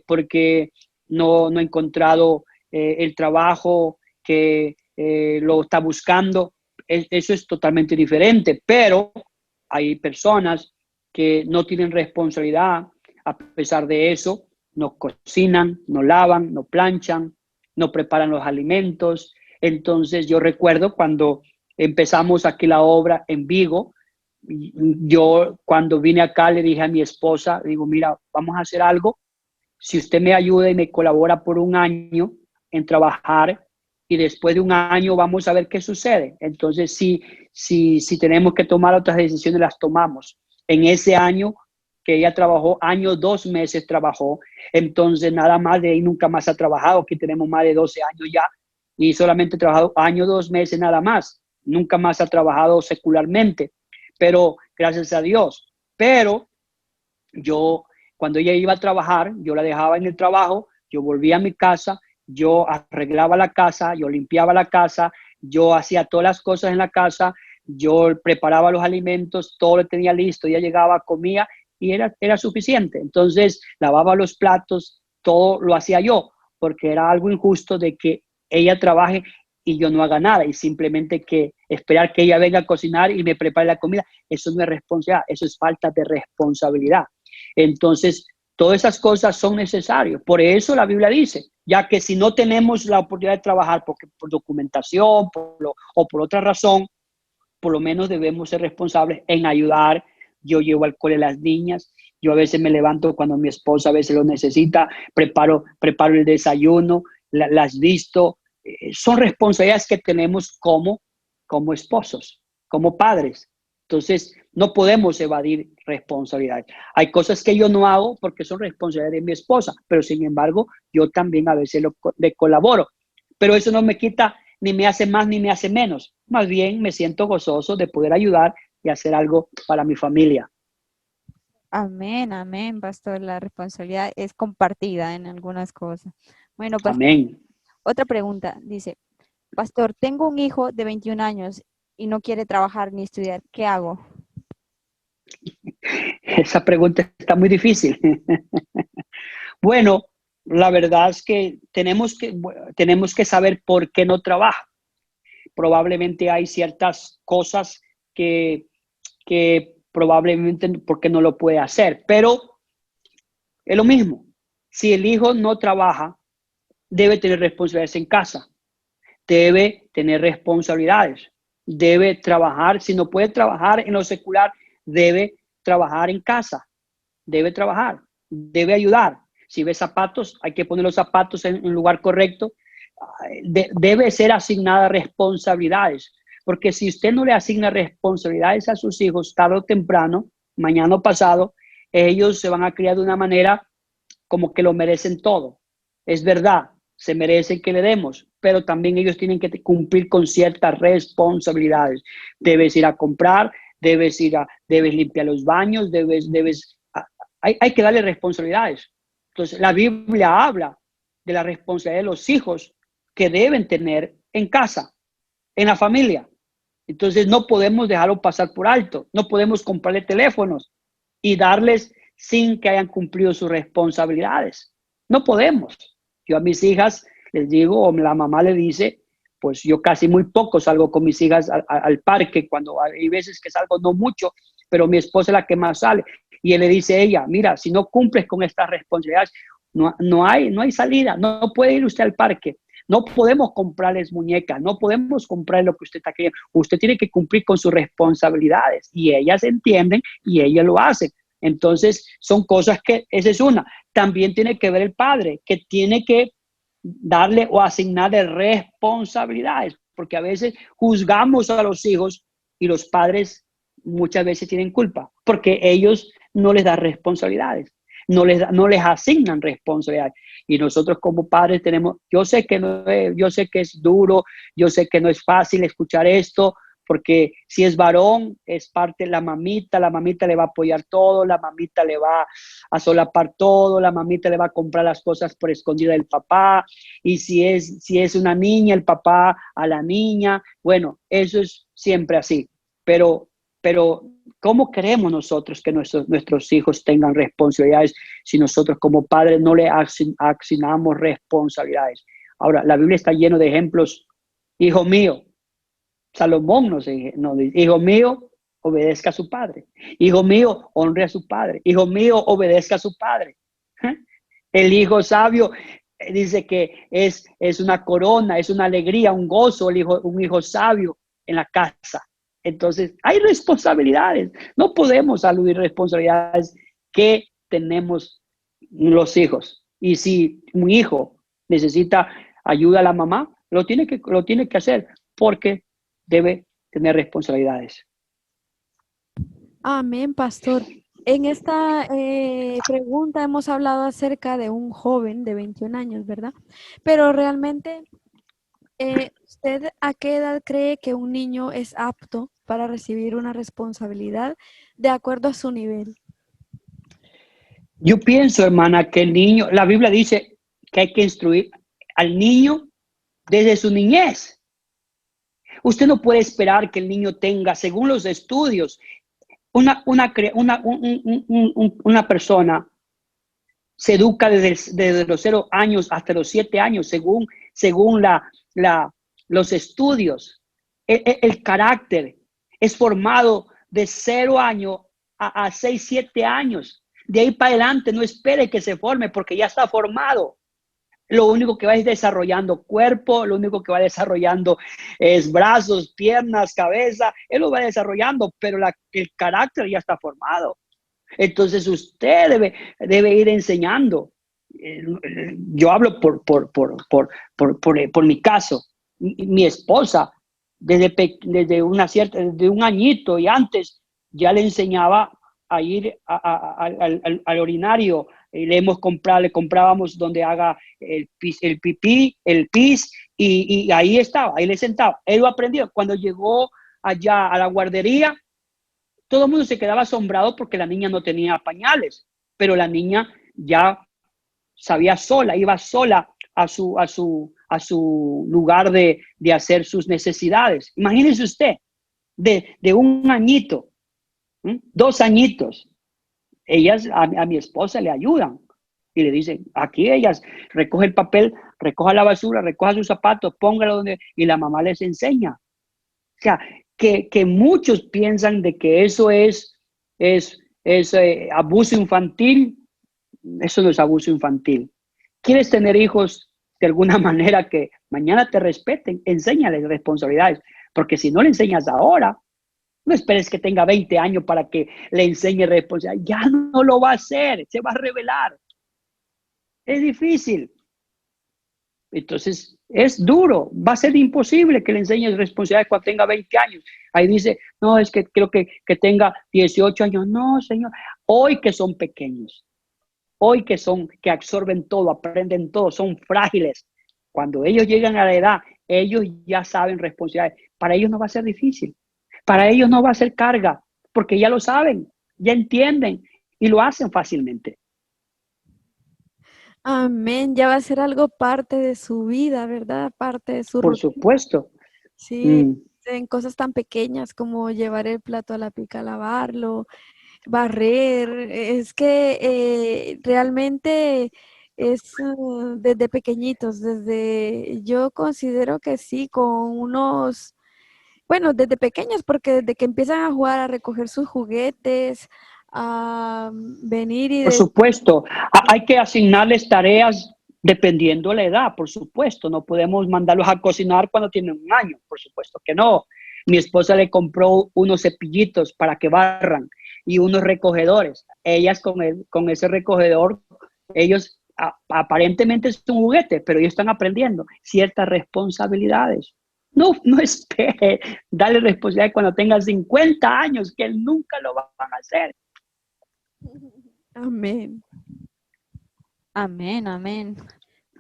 porque no ha encontrado el trabajo que lo está buscando. Eso es totalmente diferente, pero hay personas que no tienen responsabilidad, a pesar de eso, no cocinan, no lavan, no planchan, no preparan los alimentos. Entonces yo recuerdo cuando empezamos aquí la obra en Vigo, yo cuando vine acá le dije a mi esposa, digo, mira, vamos a hacer algo, si usted me ayuda y me colabora por un año en trabajar y después de un año vamos a ver qué sucede. Entonces, si tenemos que tomar otras decisiones, las tomamos. En ese año que ella trabajó, año, 2 meses trabajó, entonces nada más de ahí nunca más ha trabajado, aquí tenemos más de 12 años ya y solamente ha trabajado año, 2 meses nada más, nunca más ha trabajado secularmente, pero gracias a Dios. Pero yo, cuando ella iba a trabajar, yo la dejaba en el trabajo, yo volvía a mi casa, yo arreglaba la casa, yo limpiaba la casa, yo hacía todas las cosas en la casa, yo preparaba los alimentos, todo lo tenía listo, ella llegaba, comía y era suficiente. Entonces, lavaba los platos, todo lo hacía yo, porque era algo injusto de que ella trabaje y yo no haga nada y simplemente que esperar que ella venga a cocinar y me prepare la comida, eso no es responsabilidad, eso es falta de responsabilidad. Entonces, todas esas cosas son necesarias. Por eso la Biblia dice, ya que si no tenemos la oportunidad de trabajar por documentación o por otra razón, por lo menos debemos ser responsables en ayudar. Yo llevo al cole a las niñas, yo a veces me levanto cuando mi esposa a veces lo necesita, preparo el desayuno, las visto. Son responsabilidades que tenemos como esposos, como padres. Entonces, no podemos evadir responsabilidades. Hay cosas que yo no hago porque son responsabilidades de mi esposa, pero sin embargo, yo también a veces le colaboro. Pero eso no me quita, ni me hace más, ni me hace menos. Más bien, me siento gozoso de poder ayudar y hacer algo para mi familia. Amén, amén, pastor. La responsabilidad es compartida en algunas cosas. Bueno, pastor, Amén. otra pregunta. Dice, pastor, tengo un hijo de 21 años y no quiere trabajar ni estudiar. ¿Qué hago? Esa pregunta está muy difícil. Bueno, la verdad es que tenemos que saber por qué no trabaja. Probablemente hay ciertas cosas que probablemente porque no lo puede hacer, pero es lo mismo. Si el hijo no trabaja, debe tener responsabilidades en casa, debe tener responsabilidades, debe trabajar. Si no puede trabajar en lo secular, debe trabajar en casa, debe trabajar, debe ayudar. Si ve zapatos, hay que poner los zapatos en un lugar correcto. Debe ser asignada responsabilidades, porque si usted no le asigna responsabilidades a sus hijos tarde o temprano, mañana o pasado, ellos se van a criar de una manera como que lo merecen todo. Es verdad, se merecen que le demos, pero también ellos tienen que cumplir con ciertas responsabilidades. Debes ir a comprar, debes limpiar los baños, hay que darle responsabilidades. Entonces, la Biblia habla de la responsabilidad de los hijos que deben tener en casa, en la familia. Entonces, no podemos dejarlo pasar por alto. No podemos comprarle teléfonos y darles sin que hayan cumplido sus responsabilidades. No podemos. Yo a mis hijas les digo, o la mamá le dice, pues yo casi muy poco salgo con mis hijas al parque, cuando hay veces que salgo no mucho, pero mi esposa es la que más sale. Y él le dice a ella, mira, si no cumples con estas responsabilidades, no hay salida, no puede ir usted al parque. No podemos comprarles muñecas, no podemos comprar lo que usted está queriendo. Usted tiene que cumplir con sus responsabilidades y ellas entienden y ellas lo hacen. Entonces, son cosas que, esa es una. También tiene que ver el padre, que tiene que darle o asignarle responsabilidades, porque a veces juzgamos a los hijos y los padres muchas veces tienen culpa, porque ellos no les dan responsabilidades, no les asignan responsabilidades. Y nosotros como padres tenemos, yo sé que es duro, yo sé que no es fácil escuchar esto, porque si es varón, es parte de la mamita le va a apoyar todo, la mamita le va a solapar todo, la mamita le va a comprar las cosas por escondida del papá, y si es una niña, el papá a la niña. Bueno, eso es siempre así, pero ¿cómo queremos nosotros que nuestros hijos tengan responsabilidades si nosotros como padres no le asignamos responsabilidades? Ahora, la Biblia está lleno de ejemplos. Hijo mío, Salomón nos dice, hijo mío, obedezca a su padre. Hijo mío, honre a su padre. Hijo mío, obedezca a su padre. El hijo sabio dice que es una corona, es una alegría, un gozo, un hijo sabio en la casa. Entonces, hay responsabilidades. No podemos aludir responsabilidades que tenemos los hijos. Y si un hijo necesita ayuda a la mamá, lo tiene que hacer porque debe tener responsabilidades. Amén, pastor. En esta pregunta hemos hablado acerca de un joven de 21 años, ¿verdad? Pero realmente, ¿usted a qué edad cree que un niño es apto para recibir una responsabilidad de acuerdo a su nivel? Yo pienso, hermana, que el niño, la Biblia dice que hay que instruir al niño desde su niñez. Usted no puede esperar que el niño tenga, según los estudios, una persona se educa desde los 0 años hasta los 7 años, según los estudios. El carácter es formado de 0 años a 6, 7 años. De ahí para adelante no espere que se forme porque ya está formado. Lo único que va es desarrollando cuerpo, lo único que va desarrollando es brazos, piernas, cabeza. Él lo va desarrollando, pero el carácter ya está formado. Entonces usted debe ir enseñando. Yo hablo por mi caso. Mi esposa desde un añito y antes ya le enseñaba a ir al urinario. Y le comprábamos donde haga el pipí, el pis, y ahí estaba, ahí le sentaba. Él lo aprendió. Cuando llegó allá a la guardería, todo el mundo se quedaba asombrado porque la niña no tenía pañales, pero la niña ya sabía sola, iba sola a su lugar de hacer sus necesidades. Imagínese usted, de un añito, 2 añitos, ellas a mi esposa le ayudan y le dicen, aquí ellas recoge el papel, recoja la basura, recoja sus zapatos, póngalo donde, y la mamá les enseña. O sea, que muchos piensan de que eso es abuso infantil. Eso no es abuso infantil. ¿Quieres tener hijos de alguna manera que mañana te respeten? Enséñales responsabilidades, porque si no le enseñas ahora, no esperes que tenga 20 años para que le enseñe responsabilidad. Ya no lo va a hacer, se va a rebelar. Es difícil. Entonces, es duro. Va a ser imposible que le enseñes responsabilidad cuando tenga 20 años. Ahí dice, no, es que creo que tenga 18 años. No, señor. Hoy que son pequeños, hoy que absorben todo, aprenden todo, son frágiles. Cuando ellos llegan a la edad, ellos ya saben responsabilidades. Para ellos no va a ser difícil. Para ellos no va a ser carga, porque ya lo saben, ya entienden y lo hacen fácilmente. Amén, ya va a ser algo parte de su vida, ¿verdad? Parte de su Por rutina. supuesto. Sí, en cosas tan pequeñas como llevar el plato a la pica, lavarlo, barrer. Es que realmente es desde pequeñitos, yo considero que sí, con unos, bueno, desde pequeños, porque desde que empiezan a jugar, a recoger sus juguetes, a venir y Por supuesto, hay que asignarles tareas dependiendo la edad, por supuesto. No podemos mandarlos a cocinar cuando tienen 1 año, por supuesto que no. Mi esposa le compró unos cepillitos para que barran y unos recogedores. Ellas con ese recogedor, ellos aparentemente es un juguete, pero ellos están aprendiendo ciertas responsabilidades. No espere darle responsabilidad cuando tengan 50 años, que nunca lo van a hacer. amén. Amén, amén.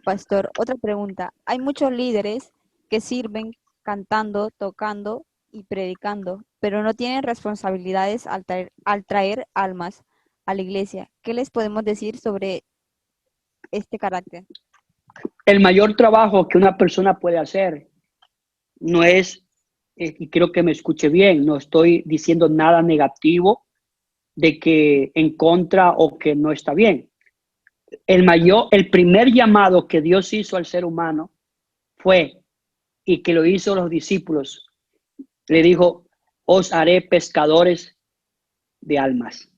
Pastor, otra pregunta. Hay muchos líderes que sirven cantando, tocando y predicando, pero no tienen responsabilidades al traer almas a la iglesia. ¿Qué les podemos decir sobre este carácter? El mayor trabajo que una persona puede hacer no es, y creo que me escuche bien, no estoy diciendo nada negativo de que en contra o que no está bien. El primer llamado que Dios hizo al ser humano fue, y que lo hizo los discípulos, le dijo, os haré pescadores de almas.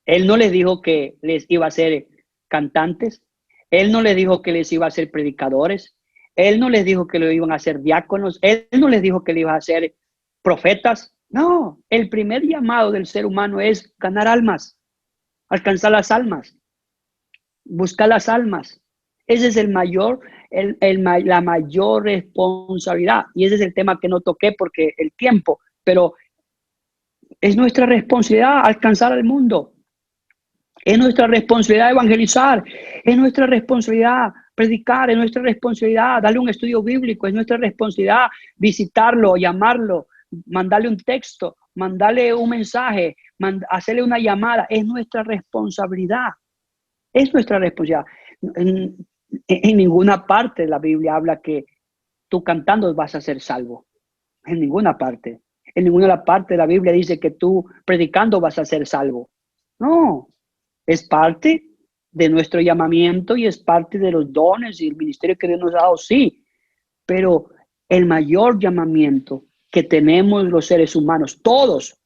Él no les dijo que les iba a ser cantantes, él no les dijo que les iba a ser predicadores, él no les dijo que lo iban a ser diáconos, él no les dijo que le iban a ser profetas. No, el primer llamado del ser humano es ganar almas, alcanzar las almas, buscar las almas. Ese es la mayor responsabilidad. Y ese es el tema que no toqué porque el tiempo, pero es nuestra responsabilidad alcanzar al mundo. Es nuestra responsabilidad evangelizar, es nuestra responsabilidad predicar, es nuestra responsabilidad darle un estudio bíblico, es nuestra responsabilidad visitarlo, llamarlo, mandarle un texto, mandarle un mensaje, hacerle una llamada. Es nuestra responsabilidad, es nuestra responsabilidad. En ninguna parte de la Biblia habla que tú cantando vas a ser salvo, en ninguna parte. En ninguna parte de la Biblia dice que tú predicando vas a ser salvo. No. Es parte de nuestro llamamiento y es parte de los dones y el ministerio que Dios nos ha dado, sí. Pero el mayor llamamiento que tenemos los seres humanos, todos,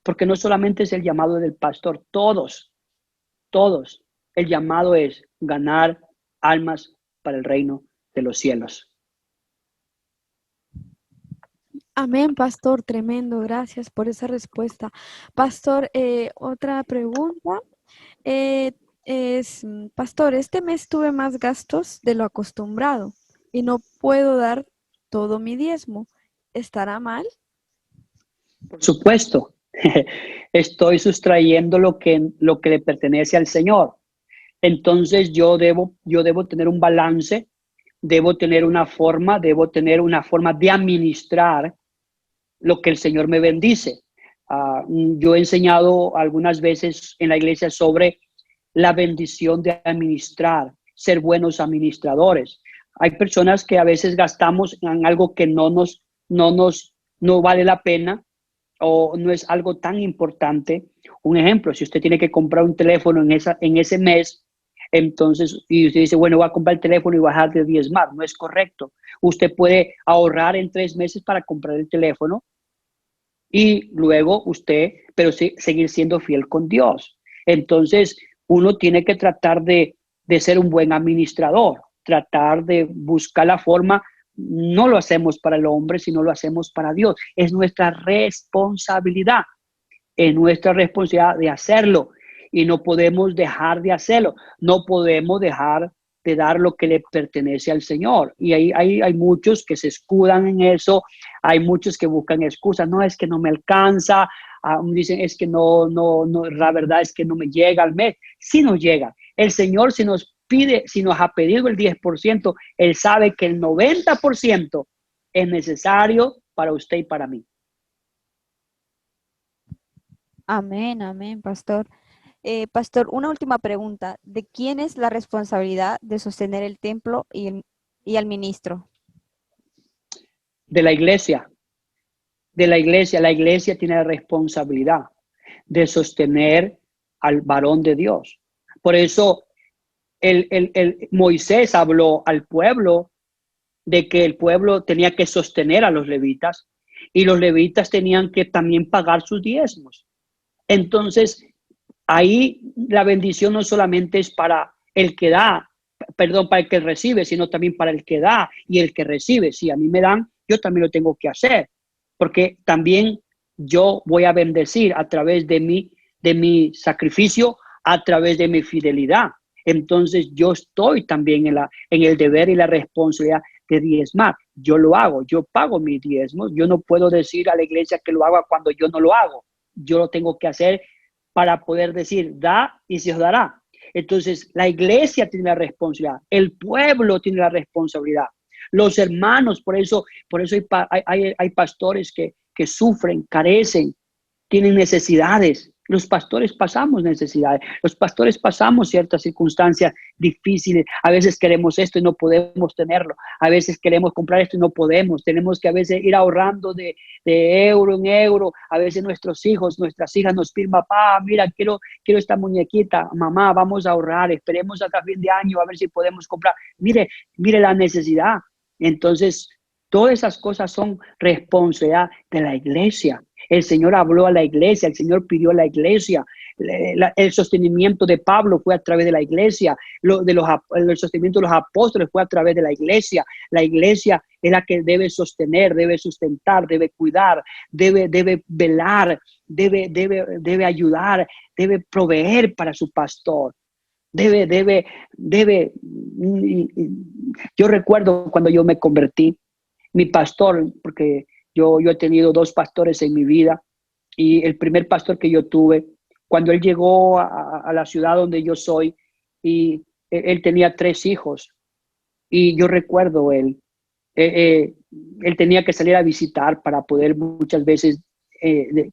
porque no solamente es el llamado del pastor, todos, el llamado es ganar almas para el reino de los cielos. Amén, pastor, tremendo. Gracias por esa respuesta. Pastor, otra pregunta. Pastor, este mes tuve más gastos de lo acostumbrado y no puedo dar todo mi diezmo. ¿Estará mal? Por supuesto, estoy sustrayendo lo que le pertenece al Señor. Entonces yo debo tener un balance, debo tener una forma de administrar lo que el Señor me bendice. Yo he enseñado algunas veces en la iglesia sobre la bendición de administrar, ser buenos administradores. Hay personas que a veces gastamos en algo que no vale la pena o no es algo tan importante. Un ejemplo, si usted tiene que comprar un teléfono en ese mes, entonces, y usted dice, bueno, voy a comprar el teléfono y bajar de diezmar, no es correcto. Usted puede ahorrar en 3 meses para comprar el teléfono y luego pero sí, seguir siendo fiel con Dios. Entonces, uno tiene que tratar de ser un buen administrador, tratar de buscar la forma. No lo hacemos para el hombre, sino lo hacemos para Dios. Es nuestra responsabilidad, de hacerlo y no podemos dejar de hacerlo. No podemos dejar de dar lo que le pertenece al Señor. Y hay muchos que se escudan en eso, hay muchos que buscan excusas. No, es que no me alcanza, dicen es que no, la verdad es que no me llega al mes. Sí nos llega. El Señor si nos ha pedido el 10%, Él sabe que el 90% es necesario para usted y para mí. Amén, amén, pastor. Pastor, una última pregunta. ¿De quién es la responsabilidad de sostener el templo y al ministro? De la iglesia. La iglesia tiene la responsabilidad de sostener al varón de Dios. Por eso Moisés habló al pueblo de que el pueblo tenía que sostener a los levitas y los levitas tenían que también pagar sus diezmos. Entonces, ahí la bendición no solamente es para el que da, para el que recibe, sino también para el que da y el que recibe. Si a mí me dan, yo también lo tengo que hacer, porque también yo voy a bendecir a través de mi sacrificio, a través de mi fidelidad. Entonces yo estoy también en el deber y la responsabilidad de diezmar. Yo lo hago, yo pago mis diezmos. Yo no puedo decir a la iglesia que lo haga cuando yo no lo hago. Yo lo tengo que hacer para poder decir, da y se os dará. Entonces, la iglesia tiene la responsabilidad, el pueblo tiene la responsabilidad, los hermanos, por eso hay pastores que sufren, carecen, tienen necesidades. Los pastores pasamos necesidades, los pastores pasamos ciertas circunstancias difíciles. A veces queremos esto y no podemos tenerlo. A veces queremos comprar esto y no podemos. Tenemos que a veces ir ahorrando de euro en euro. A veces nuestros hijos, nuestras hijas nos piden, papá, mira, quiero esta muñequita. Mamá, vamos a ahorrar, esperemos hasta fin de año a ver si podemos comprar. Mire la necesidad. Entonces, todas esas cosas son responsabilidad de la iglesia. El Señor habló a la iglesia, el Señor pidió a la iglesia. El sostenimiento de Pablo fue a través de la iglesia. El sostenimiento de los apóstoles fue a través de la iglesia. La iglesia es la que debe sostener, debe sustentar, debe cuidar, debe velar, debe ayudar, debe proveer para su pastor. Yo recuerdo cuando yo me convertí, mi pastor, porque yo he tenido 2 pastores en mi vida, y el primer pastor que yo tuve, cuando él llegó a la ciudad donde yo soy, y él tenía 3 hijos, y yo recuerdo él tenía que salir a visitar para poder muchas veces,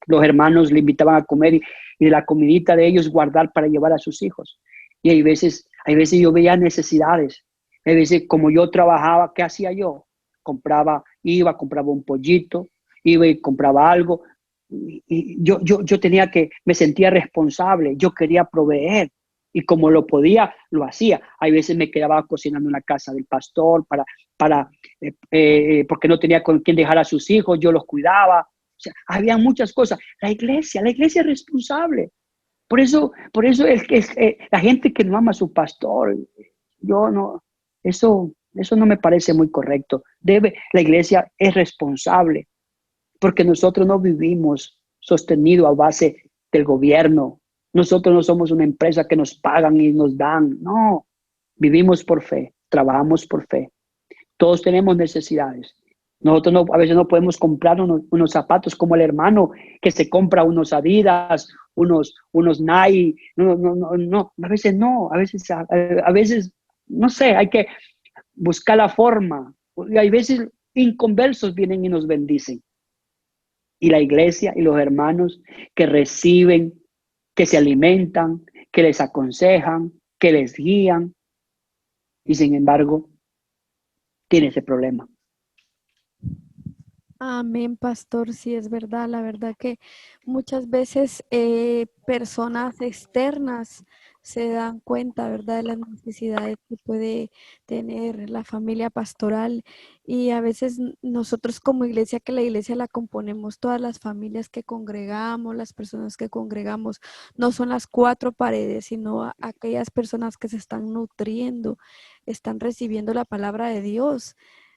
los hermanos le invitaban a comer y de la comidita de ellos guardar para llevar a sus hijos. Y hay veces yo veía necesidades. Hay veces, como yo trabajaba, ¿qué hacía yo? Compraba un pollito, iba y compraba algo. Y yo me sentía responsable, yo quería proveer. Y como lo podía, lo hacía. Hay veces me quedaba cocinando en la casa del pastor porque no tenía con quién dejar a sus hijos, yo los cuidaba. O sea, había muchas cosas. La iglesia es responsable. Por eso la gente que no ama a su pastor, eso no me parece muy correcto. La iglesia es responsable, porque nosotros no vivimos sostenido a base del gobierno. Nosotros no somos una empresa que nos pagan y nos dan. No, vivimos por fe, trabajamos por fe. Todos tenemos necesidades, Nosotros no, a veces no podemos comprar unos zapatos como el hermano que se compra unos Adidas, unos Nike. No, a veces no, a veces, no sé, hay que buscar la forma. Y hay veces inconversos vienen y nos bendicen. Y la iglesia y los hermanos que reciben, que se alimentan, que les aconsejan, que les guían, y sin embargo, tiene ese problema. Amén, pastor, sí es verdad. La verdad que muchas veces personas externas se dan cuenta, ¿verdad?, de las necesidades que puede tener la familia pastoral y a veces nosotros como iglesia, que la iglesia la componemos todas las familias que congregamos, las personas que congregamos, no son las cuatro paredes, sino aquellas personas que se están nutriendo, están recibiendo la palabra de Dios,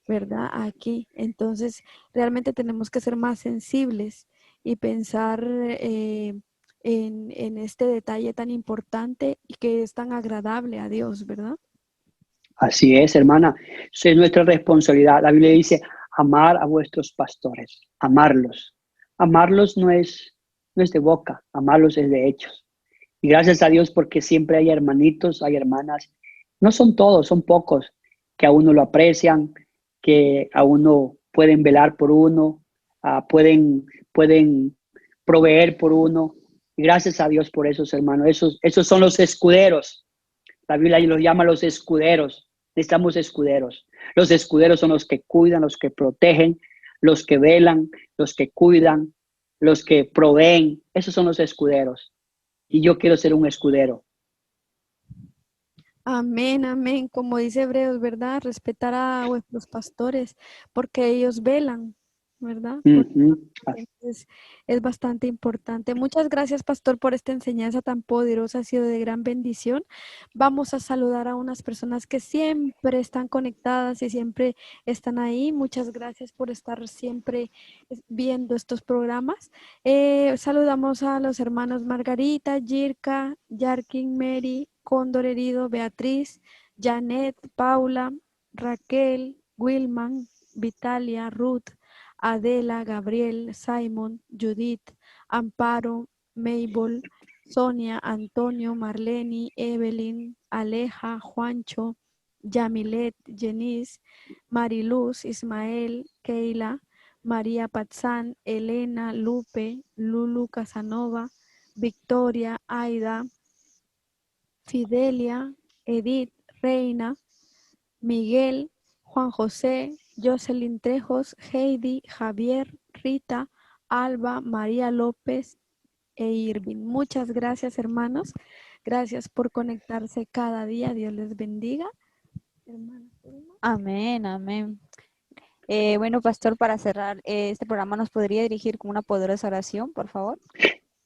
¿verdad? Aquí. Entonces, realmente tenemos que ser más sensibles y pensar en este detalle tan importante y que es tan agradable a Dios, ¿verdad? Así es, hermana. Esa es nuestra responsabilidad. La Biblia dice, amar a vuestros pastores, amarlos. Amarlos no es de boca, amarlos es de hechos. Y gracias a Dios porque siempre hay hermanitos, hay hermanas. No son todos, son pocos que a uno lo aprecian, que a uno pueden velar por uno, pueden proveer por uno. Y gracias a Dios por esos hermanos. Esos son los escuderos. La Biblia los llama los escuderos. Necesitamos escuderos. Los escuderos son los que cuidan, los que protegen, los que velan, los que cuidan, los que proveen. Esos son los escuderos. Y yo quiero ser un escudero. Amén, amén. Como dice Hebreos, ¿verdad? Respetar a vuestros pastores porque ellos velan, ¿verdad? Uh-huh. Entonces, es bastante importante. Muchas gracias, pastor, por esta enseñanza tan poderosa. Ha sido de gran bendición. Vamos a saludar a unas personas que siempre están conectadas y siempre están ahí. Muchas gracias por estar siempre viendo estos programas. Saludamos a los hermanos Margarita, Jirka, Yarkin, Mary, Cóndor Herido, Beatriz, Janet, Paula, Raquel, Wilman, Vitalia, Ruth, Adela, Gabriel, Simon, Judith, Amparo, Mabel, Sonia, Antonio, Marlene, Evelyn, Aleja, Juancho, Yamilet, Jenice, Mariluz, Ismael, Keila, María Patzán, Elena, Lupe, Lulu Casanova, Victoria, Aida, Fidelia, Edith, Reina, Miguel, Juan José, Jocelyn Trejos, Heidi, Javier, Rita, Alba, María López e Irving. Muchas gracias, hermanos. Gracias por conectarse cada día. Dios les bendiga. Amén, amén. Bueno, pastor, para cerrar este programa, ¿nos podría dirigir con una poderosa oración, por favor?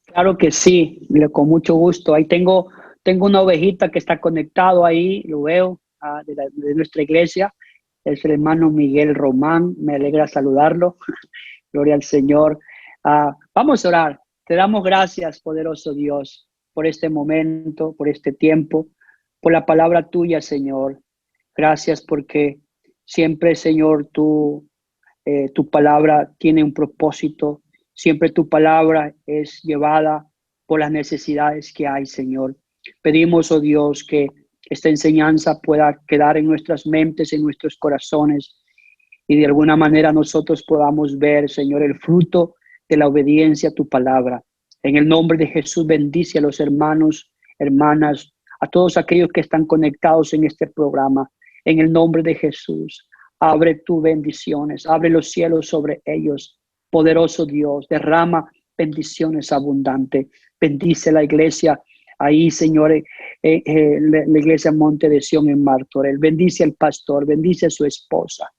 Claro que sí, mira, con mucho gusto. Ahí tengo una ovejita que está conectado ahí, lo veo, de nuestra iglesia. Es el hermano Miguel Román, me alegra saludarlo. Gloria al Señor. Vamos a orar. Te damos gracias, poderoso Dios, por este momento, por este tiempo, por la palabra tuya, Señor. Gracias porque siempre, Señor, tu palabra tiene un propósito. Siempre tu palabra es llevada por las necesidades que hay, Señor. Pedimos, oh Dios, que esta enseñanza pueda quedar en nuestras mentes, en nuestros corazones, y de alguna manera nosotros podamos ver, Señor, el fruto de la obediencia a tu palabra. En el nombre de Jesús, bendice a los hermanos, hermanas, a todos aquellos que están conectados en este programa. En el nombre de Jesús, abre tus bendiciones, abre los cielos sobre ellos. Poderoso Dios, derrama bendiciones abundantes. Bendice la iglesia ahí, Señor, la iglesia Monte de Sión en Martorell. Bendice al pastor, bendice a su esposa.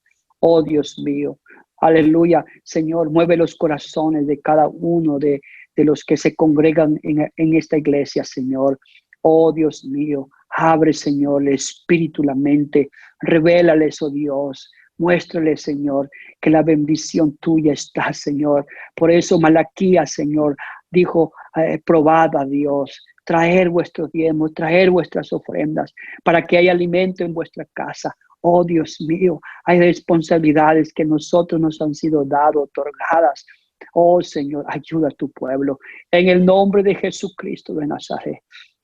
Oh Dios mío, aleluya. Señor, mueve los corazones de cada uno de los que se congregan en esta iglesia, Señor. Oh Dios mío, abre, Señor, el espíritu, la mente. Revélales, oh Dios. Muéstrale, Señor, que la bendición tuya está, Señor. Por eso Malaquías, Señor, dijo, probad a Dios, traer vuestros diezmos, traer vuestras ofrendas, para que haya alimento en vuestra casa. Oh Dios mío, hay responsabilidades que nosotros nos han sido dadas, otorgadas. Oh Señor, ayuda a tu pueblo en el nombre de Jesucristo de Nazaret.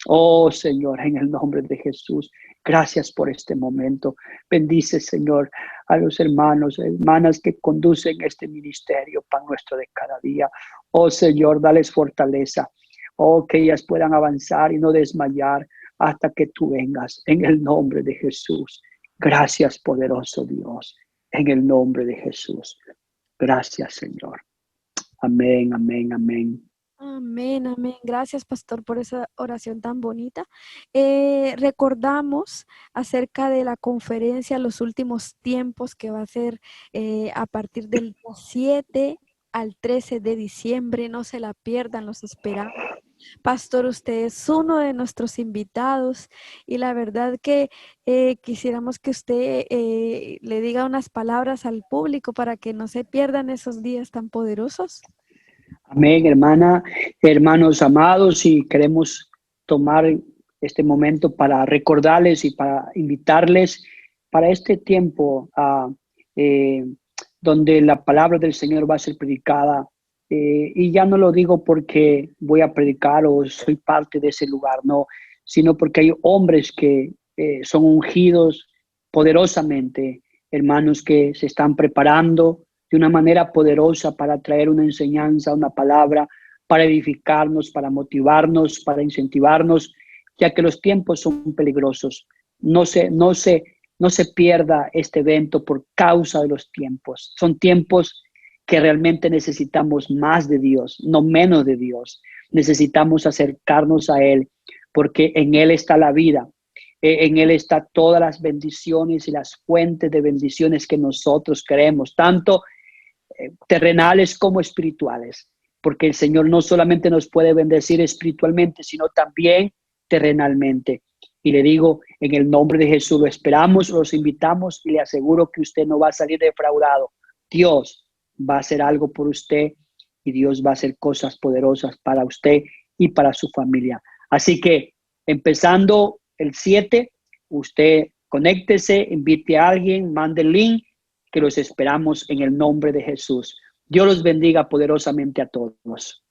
Oh Señor, en el nombre de Jesús, gracias por este momento. Bendice, Señor, a los hermanos, hermanas que conducen este ministerio, Pan Nuestro de cada día. Oh Señor, dales fortaleza. Oh, que ellas puedan avanzar y no desmayar hasta que tú vengas, en el nombre de Jesús. Gracias, poderoso Dios, en el nombre de Jesús. Gracias, Señor. Amén, amén, amén. Amén, amén. Gracias, pastor, por esa oración tan bonita. Recordamos acerca de la conferencia Los Últimos Tiempos, que va a ser a partir del día 7 al 13 de diciembre. No se la pierdan, los esperamos. Pastor, usted es uno de nuestros invitados y la verdad que quisiéramos que usted le diga unas palabras al público para que no se pierdan esos días tan poderosos. Amén, hermana, hermanos amados, y queremos tomar este momento para recordarles y para invitarles para este tiempo donde la palabra del Señor va a ser predicada. Y ya no lo digo porque voy a predicar o soy parte de ese lugar, no, sino porque hay hombres que son ungidos poderosamente, hermanos que se están preparando de una manera poderosa para traer una enseñanza, una palabra, para edificarnos, para motivarnos, para incentivarnos, ya que los tiempos son peligrosos. No se pierda este evento por causa de los tiempos. Son tiempos que realmente necesitamos más de Dios, no menos de Dios. Necesitamos acercarnos a Él, porque en Él está la vida. En Él está todas las bendiciones y las fuentes de bendiciones que nosotros queremos, tanto terrenales como espirituales, porque el Señor no solamente nos puede bendecir espiritualmente, sino también terrenalmente. Y le digo, en el nombre de Jesús, lo esperamos, los invitamos y le aseguro que usted no va a salir defraudado. Dios va a hacer algo por usted y Dios va a hacer cosas poderosas para usted y para su familia. Así que empezando el 7, usted conéctese, invite a alguien, mande el link, que los esperamos en el nombre de Jesús. Dios los bendiga poderosamente a todos.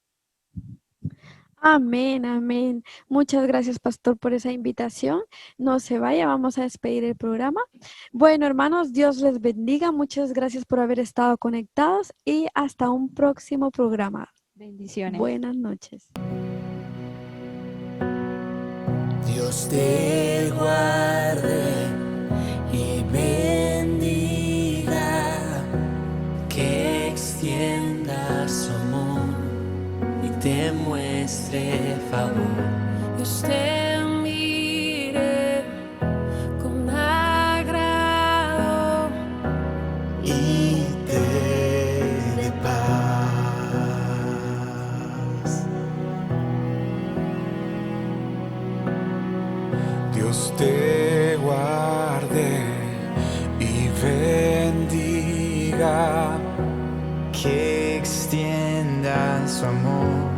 Amén, amén. Muchas gracias, pastor, por esa invitación. No se vaya, vamos a despedir el programa. Bueno, hermanos, Dios les bendiga. Muchas gracias por haber estado conectados y hasta un próximo programa. Bendiciones. Buenas noches. Dios te guarde y bendiga, que extienda su amor y te muestre favor. Dios te mire con agrado y te dé paz. Dios te guarde y bendiga, que extienda su amor